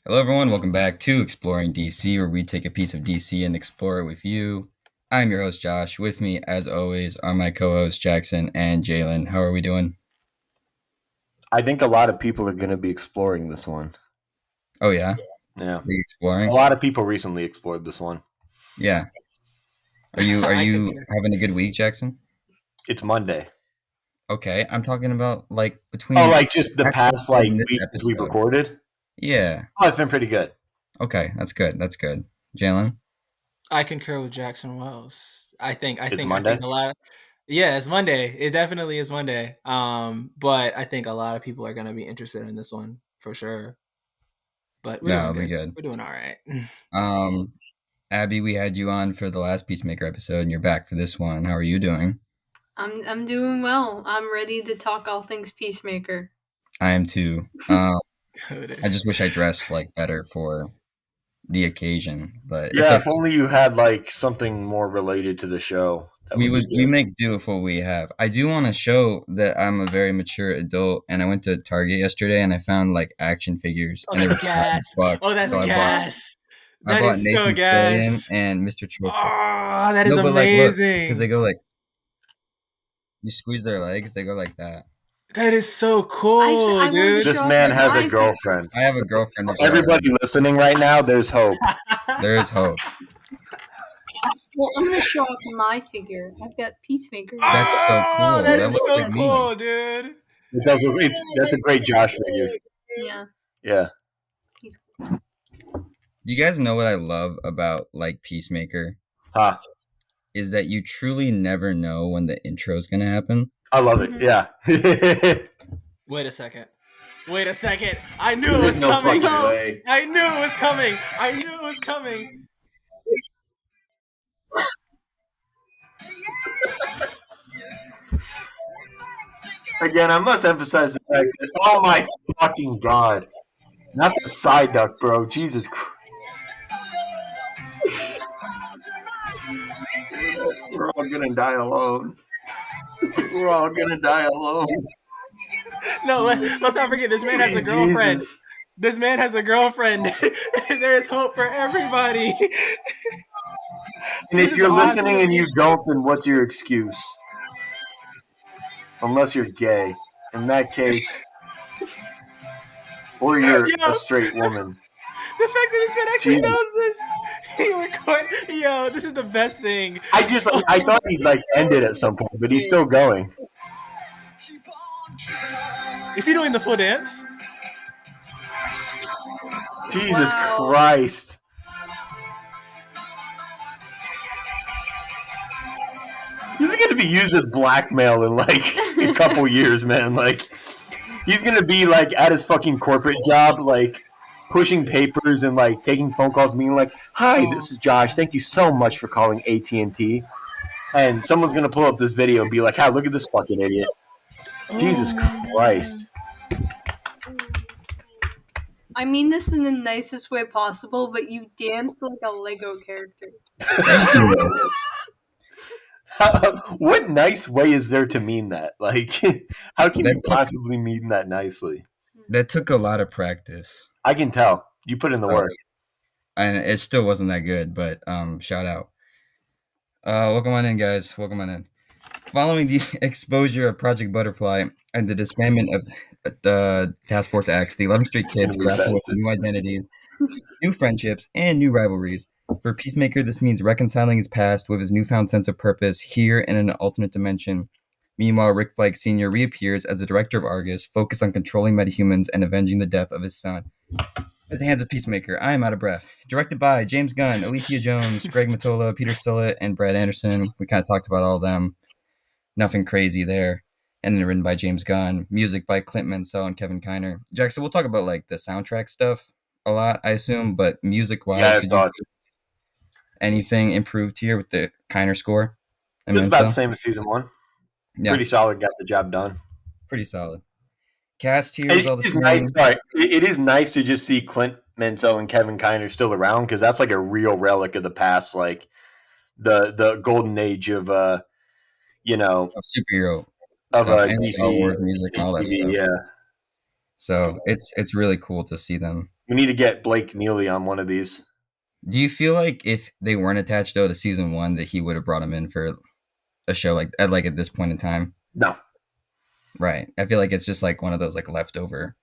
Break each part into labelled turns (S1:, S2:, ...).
S1: Hello, everyone. Welcome back to Exploring DC, where we take a piece of DC and explore it with you. I'm your host, Josh. With me, as always, are my co-hosts, Jackson and Jalen. How are we doing?
S2: I think a lot of people are going to be exploring this one.
S1: Oh, yeah?
S2: Yeah.
S1: Big exploring?
S2: A lot of people recently explored this one.
S1: Yeah. Are you having a good week, Jackson?
S2: It's Monday.
S1: Okay. I'm talking about, between...
S2: Oh, like just the
S1: last
S2: past,
S1: episode and this
S2: weeks since we
S1: episode.
S2: recorded?
S1: Yeah.
S2: Oh, it's been pretty good.
S1: Okay. That's good. Jalen?
S3: I concur with Jackson Wells. I think
S2: Monday?
S3: a lot. Yeah, it's Monday. It definitely is Monday. But I think a lot of people are going to be interested in this one for sure. But we're doing
S1: That'll be
S3: good.
S1: good.
S3: We're doing all right.
S1: Abby, we had you on for the last Peacemaker episode, and you're back for this one. How are you doing?
S4: I'm doing well. I'm ready to talk all things Peacemaker.
S1: I am too. I just wish I dressed better for the occasion, but
S2: Yeah, if only you had something more related to the show.
S1: We make do with what we have. I do want to show that I'm a very mature adult, and I went to Target yesterday and I found action figures.
S3: Oh,
S1: and
S3: that's gas! Oh, that's gas!
S1: I bought Nathan
S3: so gas!
S1: and Mr. Triple.
S3: Oh, that is amazing!
S1: Because they go you squeeze their legs, they go like that.
S3: That is so cool, dude.
S2: This man has a girlfriend.
S1: I have a girlfriend.
S2: Everybody listening right now, there's hope.
S1: There is hope.
S4: Well, I'm going to show off my figure. I've got Peacemaker.
S1: That's so cool.
S3: That is so cool, dude.
S2: That's a great Josh figure.
S4: Yeah.
S2: Yeah.
S4: He's cool.
S1: You guys know what I love about Peacemaker? Is that you truly never know when the intro is going to happen.
S2: I love it. Yeah.
S3: Wait a second. I knew it was coming. I knew it was coming.
S2: Again, I must emphasize the fact that, oh my fucking God. Not the side duck, bro. Jesus Christ. We're all gonna die alone.
S3: No, let's not forget this man has a girlfriend. Jesus. This man has a girlfriend. There is hope for everybody.
S2: And if you're listening and you don't, then what's your excuse? Unless you're gay. In that case, or you're a straight woman.
S3: The fact that this man actually knows this. Yo, this is the best thing.
S2: I thought he'd end it at some point, but he's still going.
S3: Is he doing the full dance?
S2: Jesus Christ. He's going to be used as blackmail in a couple years, man. He's going to be at his fucking corporate job, pushing papers and taking phone calls, being "Hi, this is Josh. Thank you so much for calling AT&T." And someone's going to pull up this video and be like, "Hi, look at this fucking idiot." Jesus Christ.
S4: I mean this in the nicest way possible, but you dance like a Lego character.
S2: What nice way is there to mean that? How can you possibly mean that nicely?
S1: That took a lot of practice.
S2: I can tell. You put in the work.
S1: And it still wasn't that good, but shout out. Welcome on in, guys. Welcome on in. Following the exposure of Project Butterfly and the disbandment of the Task Force X, the 11th Street Kids grapple with new identities, new friendships, and new rivalries. For Peacemaker, this means reconciling his past with his newfound sense of purpose here and in an alternate dimension. Meanwhile, Rick Flag Sr. reappears as the director of Argus, focused on controlling metahumans and avenging the death of his son. At the hands of Peacemaker, I am out of breath. Directed by James Gunn, Alicia Jones, Greg Mottola, Peter Sillett, and Brad Anderson. We kind of talked about all of them. Nothing crazy there. And then written by James Gunn. Music by Clint Mansell and Kevin Kiner. Jackson, we'll talk about the soundtrack stuff a lot, I assume, but music-wise, did you anything improved here with the Kiner score?
S2: It was about the same as season 1. Yeah. Pretty solid, got the job done.
S1: Pretty solid. Cast here is all the same.
S2: Nice, it is nice to just see Clint Mansell and Kevin Kiner still around, because that's a real relic of the past, the golden age of
S1: of superhero
S2: of
S1: stuff, and Star Wars music and all that stuff.
S2: Yeah.
S1: So it's really cool to see them.
S2: We need to get Blake Neely on one of these.
S1: Do you feel like if they weren't attached though to season one, that he would have brought him in for a show at this point in time?
S2: No,
S1: Right. I feel like it's just like one of those like leftover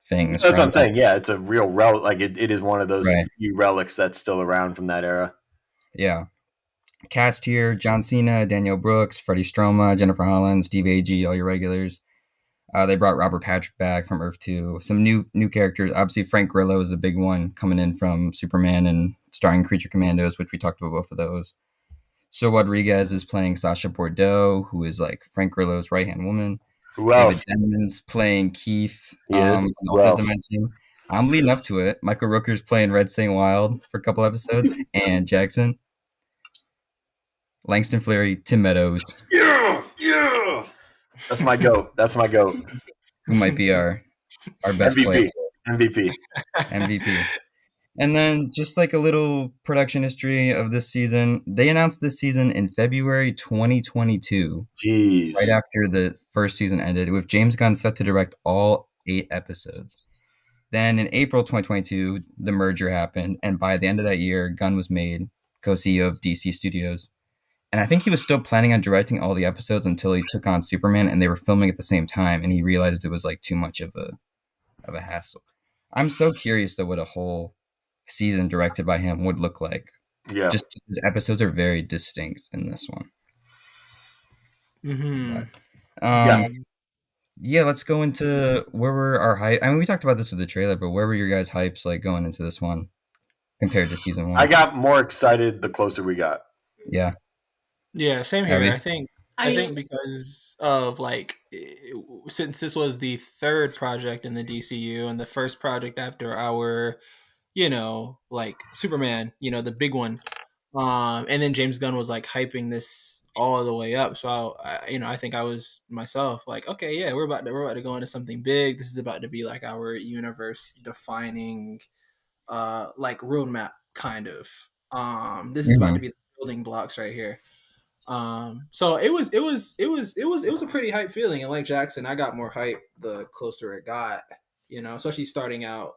S1: things
S2: that's what I'm
S1: from
S2: saying. Yeah, it's a real relic. Like it is one of those
S1: right.
S2: few relics that's still around from that era.
S1: Yeah. Cast here: John Cena, Danielle Brooks, Freddie Stroma, Jennifer Holland, Steve Agee, all your regulars. They brought Robert Patrick back from Earth 2. Some new characters. Obviously, Frank Grillo is the big one coming in from Superman and starring Creature Commandos, which we talked about both of those. So Rodriguez is playing Sasha Bordeaux, who is like Frank Grillo's right-hand woman.
S2: Who
S1: David
S2: else?
S1: Denman's playing Keith
S2: He is.
S1: in
S2: Who
S1: Alternate
S2: else?
S1: Dimension. I'm leading up to it. Michael Rooker's playing Red Saint Wild for a couple episodes. And Jackson. Langston Fleary, Tim Meadows,
S2: Yeah. That's my goat. That's my goat.
S1: who might be our best player.
S2: MVP.
S1: MVP. And then just like a little production history of this season, they announced this season in February 2022,
S2: Jeez.
S1: right after the first season ended, with James Gunn set to direct all 8 episodes. Then in April 2022, the merger happened, and by the end of that year, Gunn was made co-CEO of DC Studios. And I think he was still planning on directing all the episodes until he took on Superman, and they were filming at the same time, and he realized it was like too much of a hassle. I'm so curious though what a whole season directed by him would look like.
S2: Yeah.
S1: Just his episodes are very distinct in this one.
S3: Mm-hmm.
S1: Yeah, let's go into where were our hype. I mean, we talked about this with the trailer, but where were your guys' hypes like going into this one compared to season one?
S2: I got more excited the closer we got.
S1: Yeah.
S3: Yeah, same here.
S1: Abby?
S3: I think because of like since this was the third project in the DCU and the first project after our, like Superman, the big one, and then James Gunn was like hyping this all the way up. So I think I was myself like, okay, yeah, we're about to go into something big. This is about to be like our universe defining, like roadmap kind of. This is about to be the building blocks right here. So it was a pretty hype feeling, and like Jackson, I got more hype the closer it got, especially starting out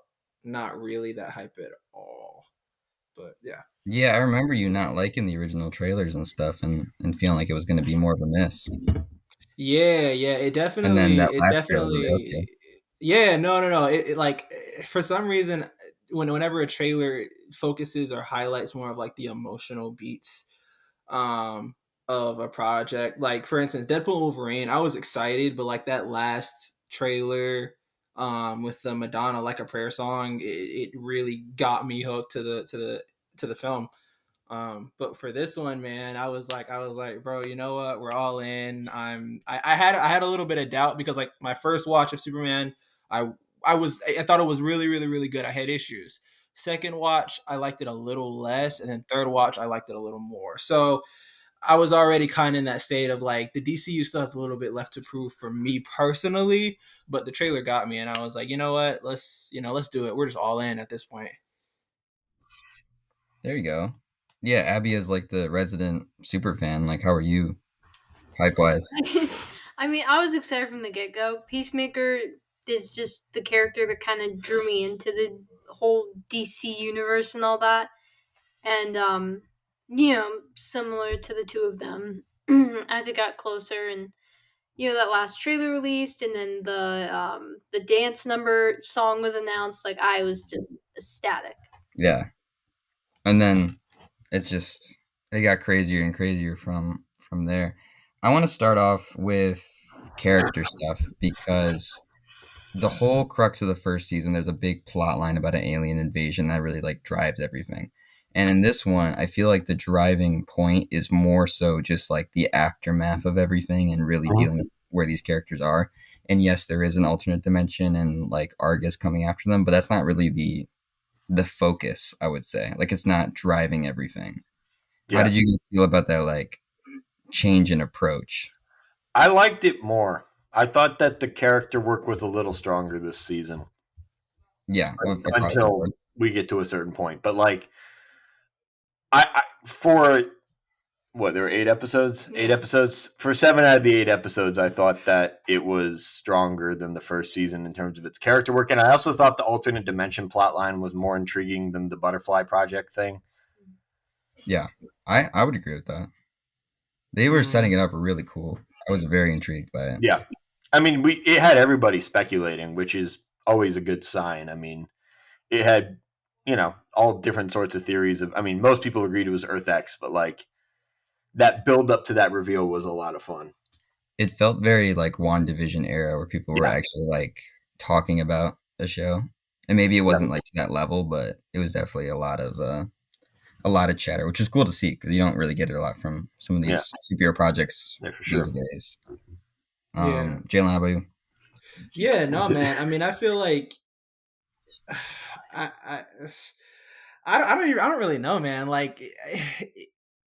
S3: not really that hype at all. But yeah.
S1: Yeah, I remember you not liking the original trailers and stuff and feeling like it was going to be more of a miss.
S3: Yeah,
S1: And then that last trailer really hooked you.
S3: Yeah, no. It like for some reason whenever a trailer focuses or highlights more of like the emotional beats of a project, like for instance Deadpool and Wolverine, I was excited, but like that last trailer with the Madonna Like a Prayer song, it really got me hooked to the film. But for this one, man, I was like, bro, you know what? We're all in. I had a little bit of doubt because like my first watch of Superman, I thought it was really, really, really good. I had issues. Second watch, I liked it a little less, and then third watch, I liked it a little more. So I was already kind of in that state of like the DCU still has a little bit left to prove for me personally, but the trailer got me, and I was like, you know what? Let's do it. We're just all in at this point.
S1: There you go. Yeah, Abby is like the resident super fan. Like, how are you, hype wise?
S4: I mean, I was excited from the get go. Peacemaker is just the character that kind of drew me into the whole DC universe and all that. And similar to the two of them, as it got closer, and that last trailer released, and then the dance number song was announced. Like, I was just ecstatic.
S1: Yeah, and then it got crazier and crazier from there. I want to start off with character stuff because the whole crux of the first season, there's a big plot line about an alien invasion that really like drives everything. And in this one, I feel like the driving point is more so just like the aftermath of everything and really dealing with where these characters are. And yes, there is an alternate dimension and like Argus coming after them, but that's not really the focus, I would say. Like, it's not driving everything. Yeah. How did you feel about that like change in approach?
S2: I liked it more. I thought that the character work was a little stronger this season.
S1: Yeah,
S2: until we get to a certain point. But like, I for what, there were 8 episodes?
S4: Yeah.
S2: 8 episodes. For 7 out of the 8 episodes, I thought that it was stronger than the first season in terms of its character work. And I also thought the alternate dimension plotline was more intriguing than the Butterfly Project thing.
S1: Yeah, I would agree with that. They were setting it up really cool. I was very intrigued by it.
S2: Yeah. I mean, it had everybody speculating, which is always a good sign. I mean, it had, all different sorts of theories of, I mean, most people agreed it was Earth X, but like that build up to that reveal was a lot of fun.
S1: It felt very like WandaVision era where people were actually like talking about the show. And maybe it wasn't like to that level, but it was definitely a lot of chatter, which is cool to see because you don't really get it a lot from some of these superhero projects these days. Jalen, how about you?
S3: Yeah, no, man. I mean, I feel like I don't really know, man. Like,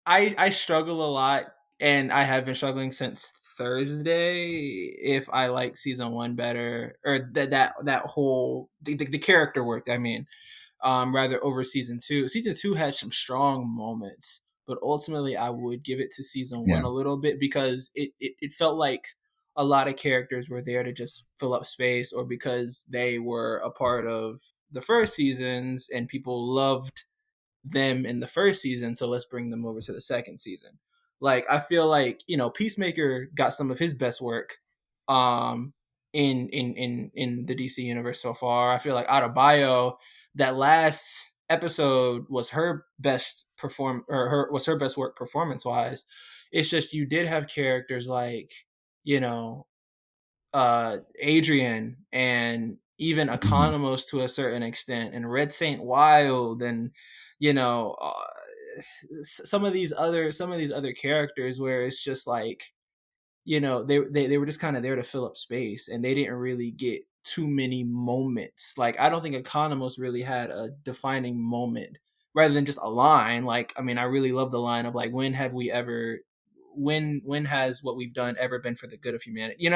S3: I struggle a lot, and I have been struggling since Thursday. If I like season 1 better, or that whole the character work, I mean, rather over season 2. Season 2 had some strong moments, but ultimately I would give it to season 1 a little bit because it felt like a lot of characters were there to just fill up space, or because they were a part of the first seasons and people loved them in the first season, so let's bring them over to the second season. Like, I feel like, Peacemaker got some of his best work in the DC universe so far. I feel like Adebayo, that last episode was her best work performance wise. It's just, you did have characters like, Adrian, and even Economos to a certain extent, and Red Saint Wild, and some of these other characters where it's just like, they were just kind of there to fill up space, and they didn't really get too many moments. Like, I don't think Economos really had a defining moment rather than just a line. Like, I mean, I really love the line of like, when has what we've done ever been for the good of humanity?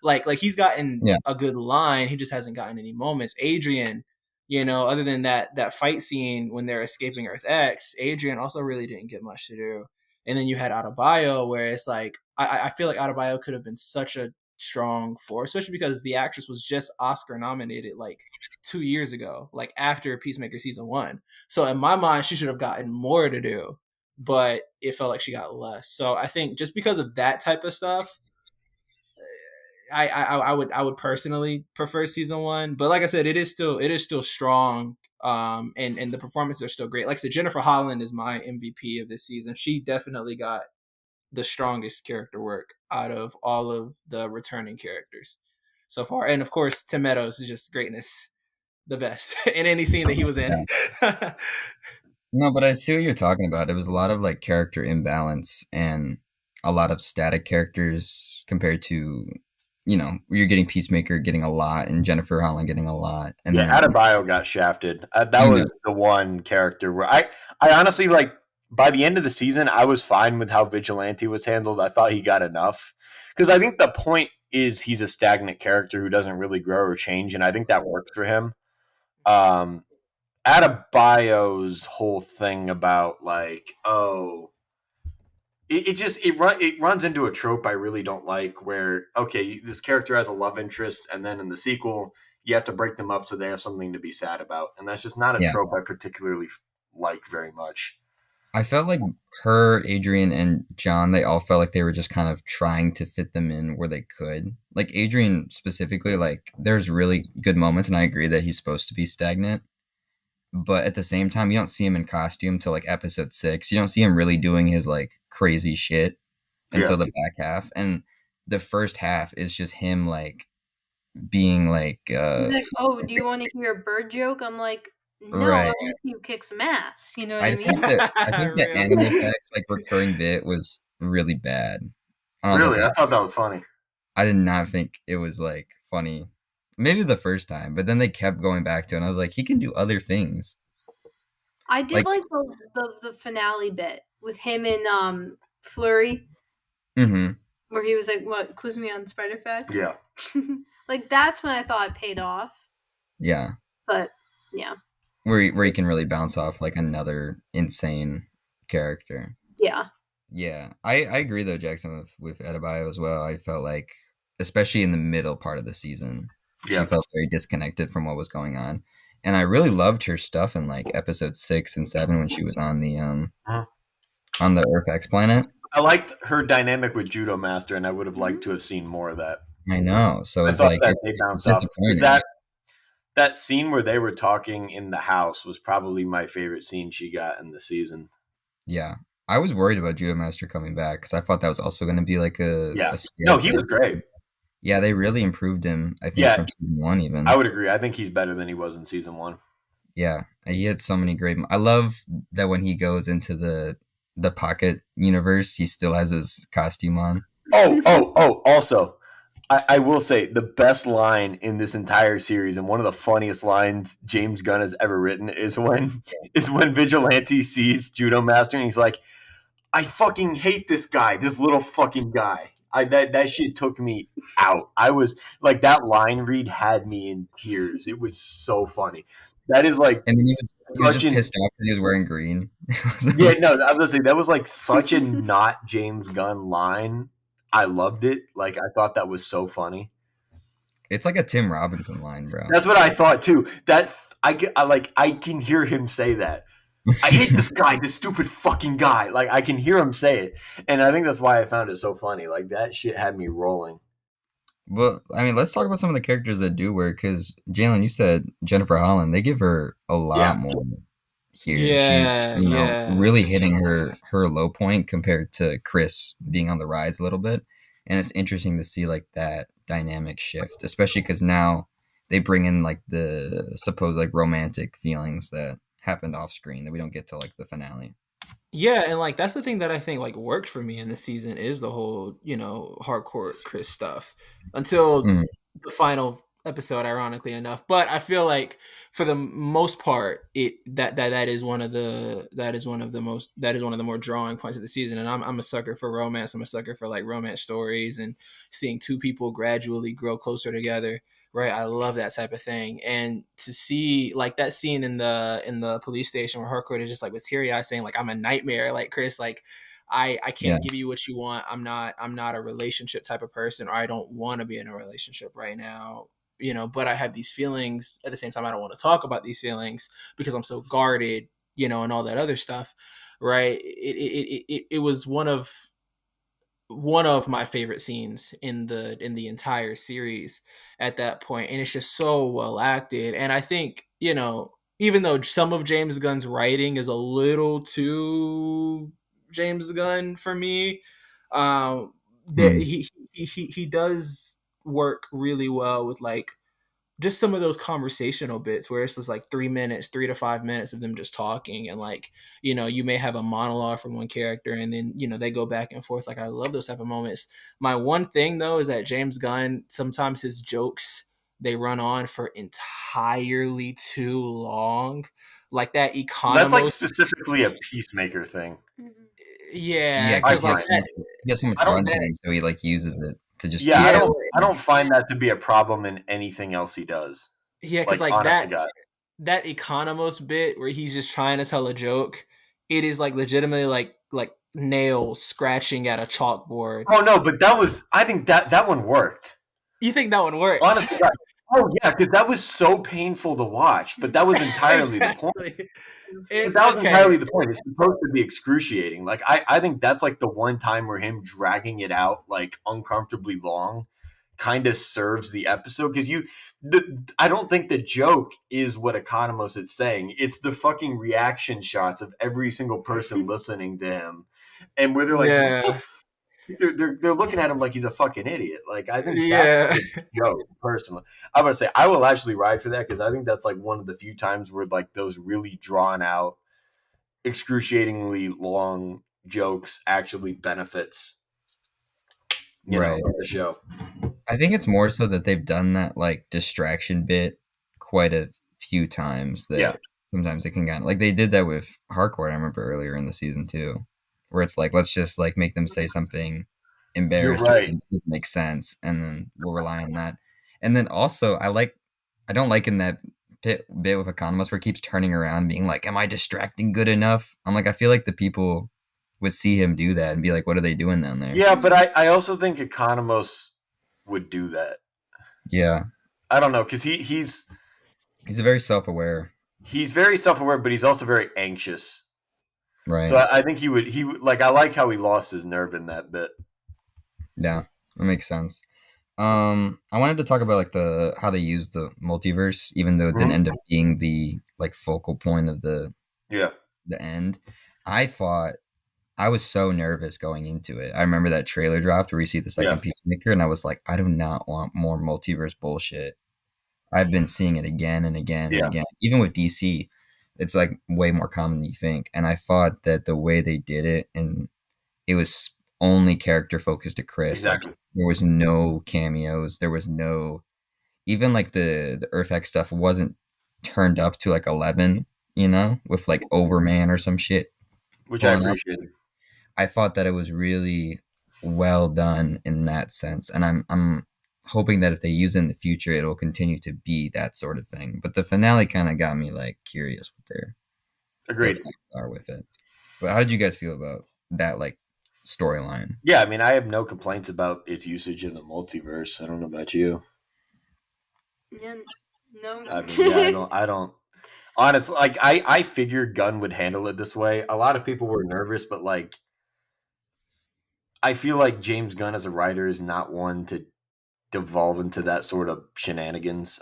S3: Like he's gotten a good line, he just hasn't gotten any moments. Adrian, other than that fight scene when they're escaping Earth X, Adrian also really didn't get much to do. And then you had Adebayo, where it's like, I feel like Adebayo could have been such a strong force, especially because the actress was just Oscar nominated like 2 years ago, like after Peacemaker season 1. So in my mind, she should have gotten more to do, but it felt like she got less. So I think just because of that type of stuff, I would personally prefer season 1. But like I said, it is still strong. And the performances are still great. Like I said, Jennifer Holland is my MVP of this season. She definitely got the strongest character work out of all of the returning characters so far. And of course, Tim Meadows is just greatness, the best in any scene that he was in.
S1: No, but I see what you're talking about. It was a lot of like character imbalance and a lot of static characters compared to, you're getting Peacemaker getting a lot and Jennifer Holland getting a lot. And then
S2: Adebayo got shafted. That was the one character where I honestly, like, by the end of the season, I was fine with how Vigilante was handled. I thought he got enough because I think the point is he's a stagnant character who doesn't really grow or change, and I think that worked for him. Adebayo's whole thing about like, it runs into a trope I really don't like, where okay, this character has a love interest, and then in the sequel you have to break them up so they have something to be sad about, and that's just not a trope I particularly like very much.
S1: I felt like her, Adrian, and John, they all felt like they were just kind of trying to fit them in where they could. Like Adrian specifically, like there's really good moments, and I agree that he's supposed to be stagnant. But at the same time, you don't see him in costume till like episode 6. You don't see him really doing his like crazy shit until the back half. And the first half is just him like being like
S4: he's like, oh, do you want to hear a bird joke? I'm like, no,
S1: right.
S4: I want to see you kick some ass. You know what I mean?
S1: Think the anime effects, like recurring bit, was really bad.
S2: Really? I thought that was funny.
S1: I did not think it was like funny. Maybe the first time, but then they kept going back to it, and I was like, he can do other things.
S4: I did like the finale bit with him and Flurry.
S1: Mm-hmm.
S4: Where he was like, what, quiz me on Spider Facts?
S2: Yeah.
S4: Like, that's when I thought it paid off.
S1: Yeah.
S4: But, yeah.
S1: Where he can really bounce off like another insane character.
S4: Yeah.
S1: Yeah, I agree though, Jackson, with Adebayo as well. I felt like, especially in the middle part of the season, she
S2: Yeah.
S1: felt very disconnected from what was going on, and I really loved her stuff in like episode 6 and 7 when she was
S2: Mhm.
S1: on the Earth X planet.
S2: I liked her dynamic with Judo Master, and I would have liked to
S4: Mhm.
S2: have seen more of that.
S1: I know, so
S2: I
S1: it's
S2: thought
S1: like
S2: that
S1: it's
S2: they
S1: it's
S2: bounced off because
S1: disappointing.
S2: that scene where they were talking in the house was probably my favorite scene she got in the season.
S1: Yeah, I was worried about Judo Master coming back because I thought that was also going to be like
S2: Yeah.
S1: a scale
S2: No, he was
S1: character.
S2: great.
S1: Yeah, they really improved him. I think
S2: Yeah,
S1: from season 1
S2: I
S1: even.
S2: would agree. I think he's better than he was in season 1.
S1: Yeah, he had so many great. I love that when he goes into the pocket universe, he still has his costume on.
S2: Oh! Also, I will say the best line in this entire series and one of the funniest lines James Gunn has ever written is when Vigilante sees Judo Master and he's like, I fucking hate this guy, this little fucking guy. That shit took me out. I was like, that line read had me in tears. It was so funny. That is like
S1: And then he was
S2: such
S1: just
S2: an
S1: pissed off because he was wearing green.
S2: yeah, no, I was gonna say that was like such a not James Gunn line. I loved it. Like I thought that was so funny.
S1: It's like a Tim Robinson line, bro.
S2: That's what I thought too. I can hear him say that. I hate this guy, this stupid fucking guy. Like I can hear him say it, and I think that's why I found it so funny. Like that shit had me rolling.
S1: Well, I mean, let's talk about some of the characters that do work. Because Jalen, you said Jennifer Holland. They give her a lot
S2: Yeah,
S1: more here. She's
S3: Yeah, yeah.
S1: really hitting her low point compared to Chris being on the rise a little bit, and it's interesting to see like that dynamic shift, especially because now they bring in like the supposed like romantic feelings that happened off screen that we don't get to like the finale.
S3: Yeah, and like that's the thing that I think like worked for me in the season is the whole, hardcore Chris stuff until
S1: Mm,
S3: the final episode, ironically enough. But I feel like for the most part, that is one of the more drawing points of the season. And I'm a sucker for romance. I'm a sucker for like romance stories and seeing two people gradually grow closer together. Right, I love that type of thing, and to see like that scene in the police station where Harcourt is just like with teary eyes saying like I'm a nightmare, like Chris, like I
S1: yeah,
S3: can't give you what you want. I'm not a relationship type of person, or I don't want to be in a relationship right now. But I have these feelings at the same time. I don't want to talk about these feelings because I'm so guarded, and all that other stuff. Right? It was one of my favorite scenes in the entire series at that point, and it's just so well acted. And I think even though some of James Gunn's writing is a little too James Gunn for me, that
S1: mm,
S3: he does work really well with like just some of those conversational bits where it's just like 3 minutes, 3 to 5 minutes of them just talking, and like you may have a monologue from one character, and then they go back and forth. Like I love those type of moments. My one thing though is that James Gunn, sometimes his jokes, they run on for entirely too long, like that
S2: that's like
S3: Economos.
S2: specifically a Peacemaker thing.
S4: Mhm.
S3: Yeah,
S1: yeah,
S2: I
S1: because
S3: because
S1: he
S3: like
S1: has
S2: find.
S1: so much, he has so much
S2: I don't.
S1: runtime,
S3: that
S1: so he like uses it to just
S2: Yeah,
S1: keep
S2: I
S3: yeah,
S1: it.
S2: don't. I don't find that to be a problem in anything else he does.
S3: yeah, because
S2: Like
S3: like
S2: honest
S3: that
S2: to God.
S3: that Economos bit where he's just trying to tell a joke, it is like legitimately like nails scratching at a chalkboard.
S2: Oh no, but that was. I think that one worked.
S3: You think that one worked?
S2: Honest to God. Oh yeah, because that was so painful to watch. But that was entirely the point.
S3: Exactly.
S2: But that was
S3: Okay.
S2: entirely the point. It's supposed to be excruciating. Like I think that's like the one time where him dragging it out like uncomfortably long kind of serves the episode because I don't think the joke is what Economos is saying. It's the fucking reaction shots of every single person listening to him, and where they're like, "What the."
S3: Yeah.
S2: They're looking at him like he's a fucking idiot. Like I think that's
S3: Yeah.
S2: the joke. Personally, I'm gonna say I will actually ride for that because I think that's like one of the few times where like those really drawn out, excruciatingly long jokes actually benefits
S1: Right.
S2: the show.
S1: I think it's more so that they've done that like distraction bit quite a few times
S2: Yeah,
S1: that sometimes it can get like they did that with Harcourt, I remember earlier in the season too, where it's like let's just like make them say something
S2: you're
S1: embarrassing
S2: right.
S1: that doesn't make sense and then we'll rely on that. And then also I don't like in that bit with Economist where it keeps turning around being like, am I distracting good enough? I'm like I feel like the people would see him do that and be like, "What are they doing down there?"
S2: Yeah, but I also think Economos would do that.
S1: Yeah,
S2: I don't know, because he's
S1: he's very self-aware,
S2: very self-aware, but he's also very anxious.
S1: right?
S2: So I think he would like. I like how he lost his nerve in that bit.
S1: Yeah, that makes sense. I wanted to talk about like how they use the multiverse, even though it didn't end up being the like focal point of the
S2: Yeah.
S1: end. I thought I was so nervous going into it. I remember that trailer dropped where we see the second Peacemaker, and I was like, I do not want more multiverse bullshit. I've been seeing it again and again and again. Even with DC, it's like way more common than you think. And I thought that the way they did it, and it was only character focused to Chris.
S2: Exactly.
S1: Like, there was no cameos. There was no, even like the Earth X stuff wasn't turned up to like 11, you know, with like Overman or some shit.
S2: Which I appreciated.
S1: I thought that it was really well done in that sense, and I'm hoping that if they use it in the future, it'll continue to be that sort of thing. But the finale kind of got me like curious what their
S2: agreed
S1: are with it. But how did you guys feel about that like storyline?
S2: Yeah, I mean, I have no complaints about its usage in the multiverse. I don't know about you.
S4: Yeah, no.
S2: I mean, yeah, I don't. Honestly, like I figured Gunn would handle it this way. A lot of people were nervous, but like, I feel like James Gunn as a writer is not one to devolve into that sort of shenanigans.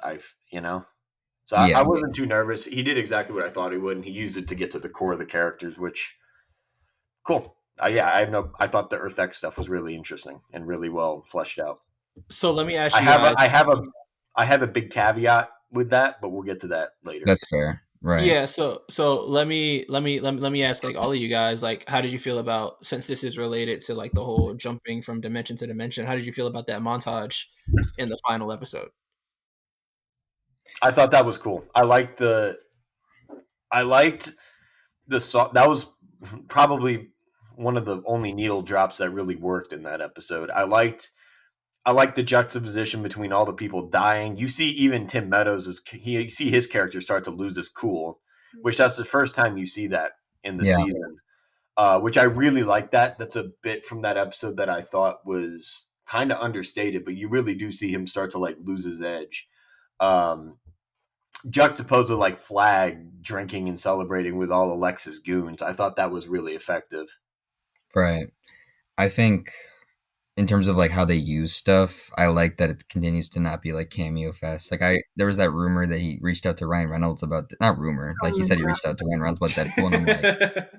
S2: So I wasn't too nervous. He did exactly what I thought he would, and he used it to get to the core of the characters, which cool. I thought the Earth X stuff was really interesting and really well fleshed out.
S3: So let me ask you
S2: guys. I have a big caveat with that, but we'll get to that later.
S1: That's fair. Right.
S3: Yeah, so let me ask like all of you guys, like, how did you feel about, since this is related to like the whole jumping from dimension to dimension, how did you feel about that montage in the final episode?
S2: I thought that was cool. I liked the song. That was probably one of the only needle drops that really worked in that episode. I liked the juxtaposition between all the people dying. You see even Tim Meadows you see his character start to lose his cool, which that's the first time you see that in the season. Which I really like that. That's a bit from that episode that I thought was kind of understated, but you really do see him start to like lose his edge. Juxtaposed with like Flag drinking and celebrating with all Alexa's goons. I thought that was really effective.
S1: Right. I think in terms of like how they use stuff, I like that it continues to not be like cameo fest. Like there was that rumor that he reached out to Ryan Reynolds about, not rumor, like he said he reached out to Ryan Reynolds about Deadpool, and I'm like,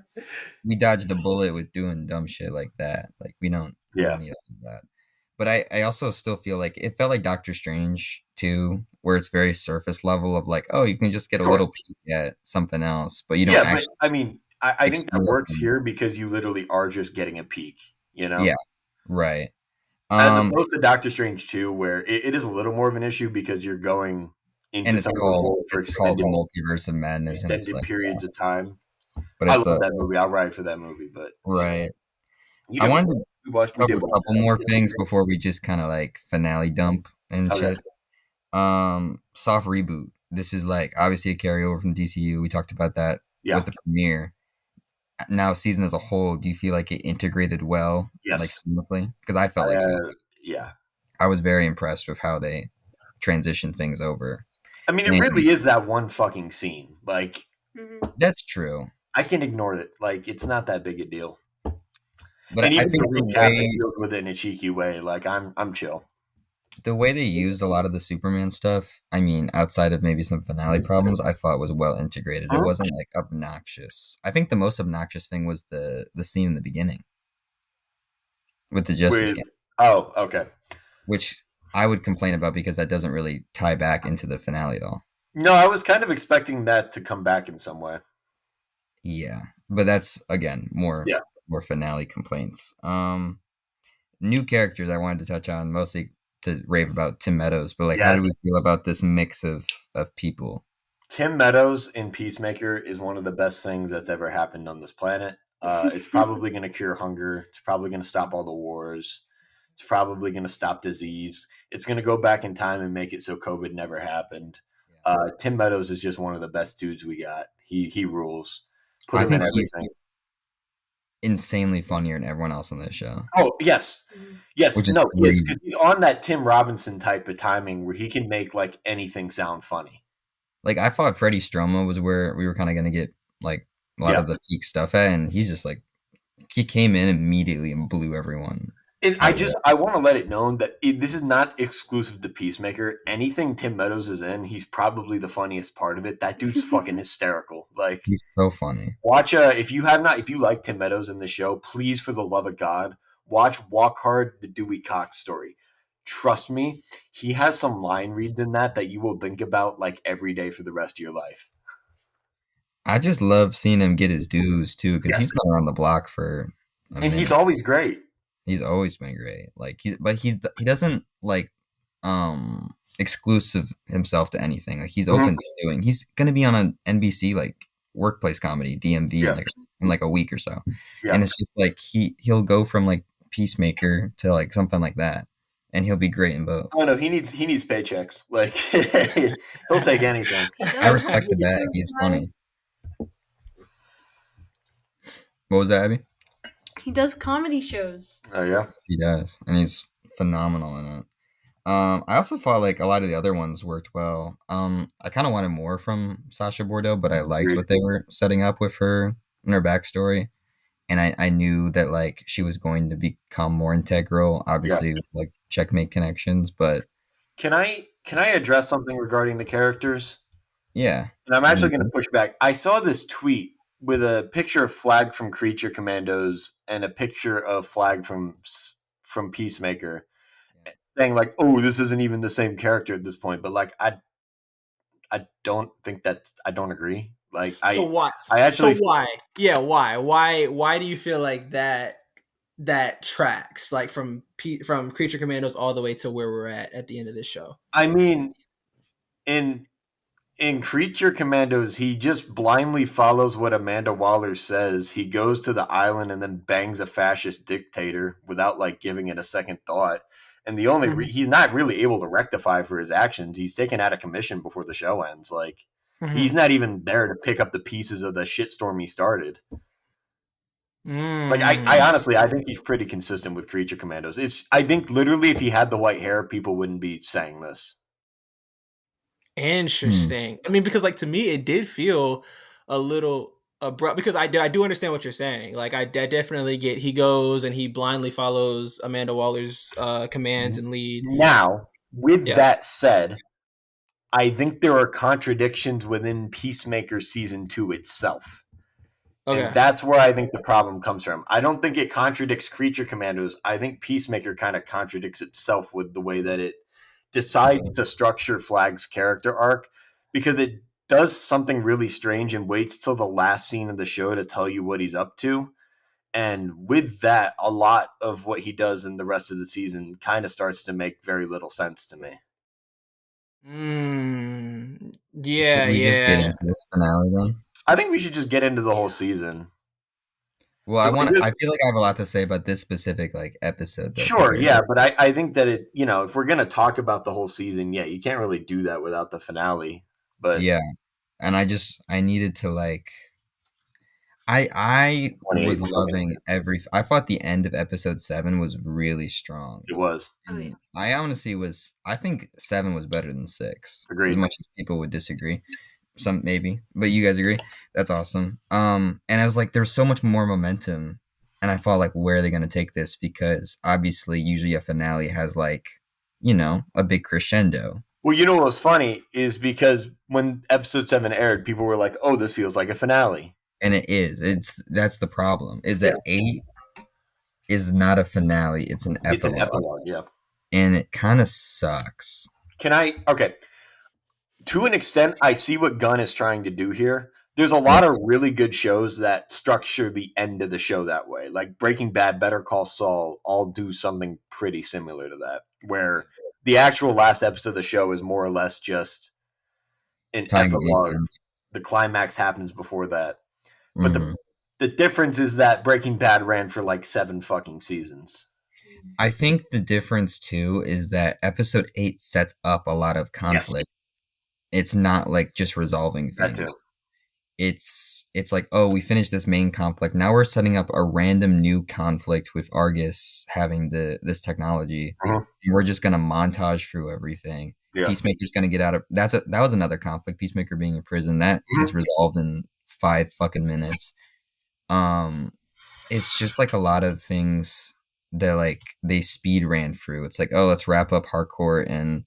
S1: we dodged a bullet with doing dumb shit like that. Like we don't need that. But I also still feel like it felt like Doctor Strange too, where it's very surface level of like, oh, you can just get a little peek at something else, but you don't actually.
S2: But I mean, I think that works here because you literally are just getting a peek, you know?
S1: Yeah, right.
S2: As opposed to Doctor Strange 2, where it is a little more of an issue because you're going into
S1: and it's called the Multiverse of Madness,
S2: extended periods of time.
S1: But
S2: I love that movie. I'll ride for that movie. But
S1: right, I wanted to cover a couple more things before we just kind of like finale dump and shit. Soft reboot. This is like obviously a carryover from DCU. We talked about that with the premiere. Now, season as a whole, do you feel like it integrated well, like seamlessly? Because I felt like I was very impressed with how they transitioned things over.
S2: I mean, it really is that one fucking scene. Like,
S1: that's true.
S2: I can ignore it. Like, it's not that big a deal.
S1: But
S2: and
S1: I think
S2: the recap deals with it in a cheeky way. Like, I'm chill.
S1: The way they used a lot of the Superman stuff, I mean, outside of maybe some finale problems, I thought was well integrated. It wasn't like obnoxious. I think the most obnoxious thing was the scene in the beginning with the Justice Gang.
S2: Oh, okay.
S1: Which I would complain about because that doesn't really tie back into the finale at all.
S2: No, I was kind of expecting that to come back in some way.
S1: Yeah, but that's again more finale complaints. New characters I wanted to touch on, mostly to rave about Tim Meadows, but like, how do we feel about this mix of people?
S2: Tim Meadows in Peacemaker is one of the best things that's ever happened on this planet. It's probably going to cure hunger. It's probably going to stop all the wars. It's probably going to stop disease. It's going to go back in time and make it so COVID never happened. Tim Meadows is just one of the best dudes we got. He rules. Put him in everything.
S1: insanely funnier than everyone else on this show.
S2: Oh, yes. Yes,
S1: Which is
S2: no, he is, because
S1: crazy.
S2: he's on that Tim Robinson type of timing where he can make like anything sound funny.
S1: Like I thought Freddie Stroma was where we were kind of gonna get like a lot
S2: Yeah.
S1: of the peak stuff at, and he's just like he came in immediately and blew everyone.
S2: And
S1: out of it.
S2: I want to let it known that this is not exclusive to Peacemaker. Anything Tim Meadows is in, he's probably the funniest part of it. That dude's fucking hysterical. Like,
S1: He's so funny.
S2: watch if you like Tim Meadows in the show, please, for the love of God, watch Walk Hard, the Dewey Cox story. Trust me, he has some line reads in that you will think about like every day for the rest of your life.
S1: I just love seeing him get his dues too, because
S2: Yes.
S1: he's been around the block for a
S2: And
S1: minute.
S2: he's always great.
S1: He's always been great. Like he doesn't like exclusive himself to anything. Like he's open to doing. He's gonna be on an NBC like workplace comedy DMV
S2: Yeah.
S1: in like a week or so,
S2: Yeah.
S1: and it's just like he'll go from like Peacemaker to like something like that, and he'll be great in both.
S2: Oh no, he needs paychecks. Like he'll take anything.
S1: I respected that. He's funny. What was that, Abby?
S4: He does comedy shows.
S2: Oh yeah.
S1: Yes, he does, and he's phenomenal in it. I also thought like a lot of the other ones worked well. I kind of wanted more from Sasha Bordeaux, but I liked
S2: Agreed.
S1: what they were setting up with her and her backstory, and I knew that like she was going to become more integral, obviously with, like checkmate connections. But
S2: Can I address something regarding the characters?
S1: yeah,
S2: And I'm actually going to push back. I saw this tweet with a picture of Flag from Creature Commandos and a picture of Flag from Peacemaker, saying like, "Oh, this isn't even the same character at this point." But like, I don't think that I don't agree. Like,
S3: So why?
S2: I actually
S3: So why? Yeah, why? Why do you feel like that tracks like from Creature Commandos all the way to where we're at the end of this show?
S2: I mean, in Creature Commandos, he just blindly follows what Amanda Waller says. He goes to the island and then bangs a fascist dictator without like giving it a second thought. And the only he's not really able to rectify for his actions. He's taken out of commission before the show ends. Like he's not even there to pick up the pieces of the shitstorm he started. Like I honestly, I think he's pretty consistent with Creature Commandos. I think literally if he had the white hair, people wouldn't be saying this.
S3: Interesting. I mean, because like to me, it did feel a little abrupt. Because I do understand what you're saying. Like I definitely get he goes and he blindly follows Amanda Waller's commands and lead.
S2: Now, with that said, I think there are contradictions within Peacemaker season 2 itself.
S3: Okay.
S2: And that's where I think the problem comes from. I don't think it contradicts Creature Commandos. I think Peacemaker kind of contradicts itself with the way that it decides to structure Flag's character arc, because it does something really strange and waits till the last scene of the show to tell you what he's up to. And with that, a lot of what he does in the rest of the season kind of starts to make very little sense to me.
S3: Yeah,
S1: should we just get into this finale then?
S2: I think we should just get into the whole season.
S1: Well, I feel like I have a lot to say about this specific like episode. Though,
S2: sure, yeah, but I think that it, if we're gonna talk about the whole season, you can't really do that without the finale. But
S1: yeah, and I needed to like. I was loving I thought the end of episode 7 was really strong.
S2: It was.
S1: I honestly I think 7 was better than 6.
S2: Agreed.
S1: As much as people would disagree. Some maybe, but you guys agree. That's awesome. And I was like, there's so much more momentum, and I thought like, where are they going to take this? Because obviously, usually a finale has like, a big crescendo.
S2: Well, you know what was funny is because when episode 7 aired, people were like, "Oh, this feels like a finale,"
S1: and it is. That's the problem. Is that 8 is not a finale? It's an epilogue. It's an
S2: epilogue, yeah,
S1: and it kind of sucks.
S2: Okay. To an extent, I see what Gunn is trying to do here. There's a lot of really good shows that structure the end of the show that way. Like Breaking Bad, Better Call Saul, all do something pretty similar to that, where the actual last episode of the show is more or less just an epilogue. The climax happens before that. But the difference is that Breaking Bad ran for like 7 fucking seasons.
S1: I think the difference, too, is that episode 8 sets up a lot of conflict. Yes. It's not like just resolving things. it's like, oh, we finished this main conflict. Now we're setting up a random new conflict with Argus having this technology.
S2: Mhm.
S1: And we're just gonna montage through everything.
S2: Yeah.
S1: Peacemaker's gonna get out of that was another conflict. Peacemaker being in prison that gets
S2: Mhm.
S1: resolved in 5 fucking minutes. Um, it's just like a lot of things that like they speed ran through. It's like, oh, let's wrap up Hardcore and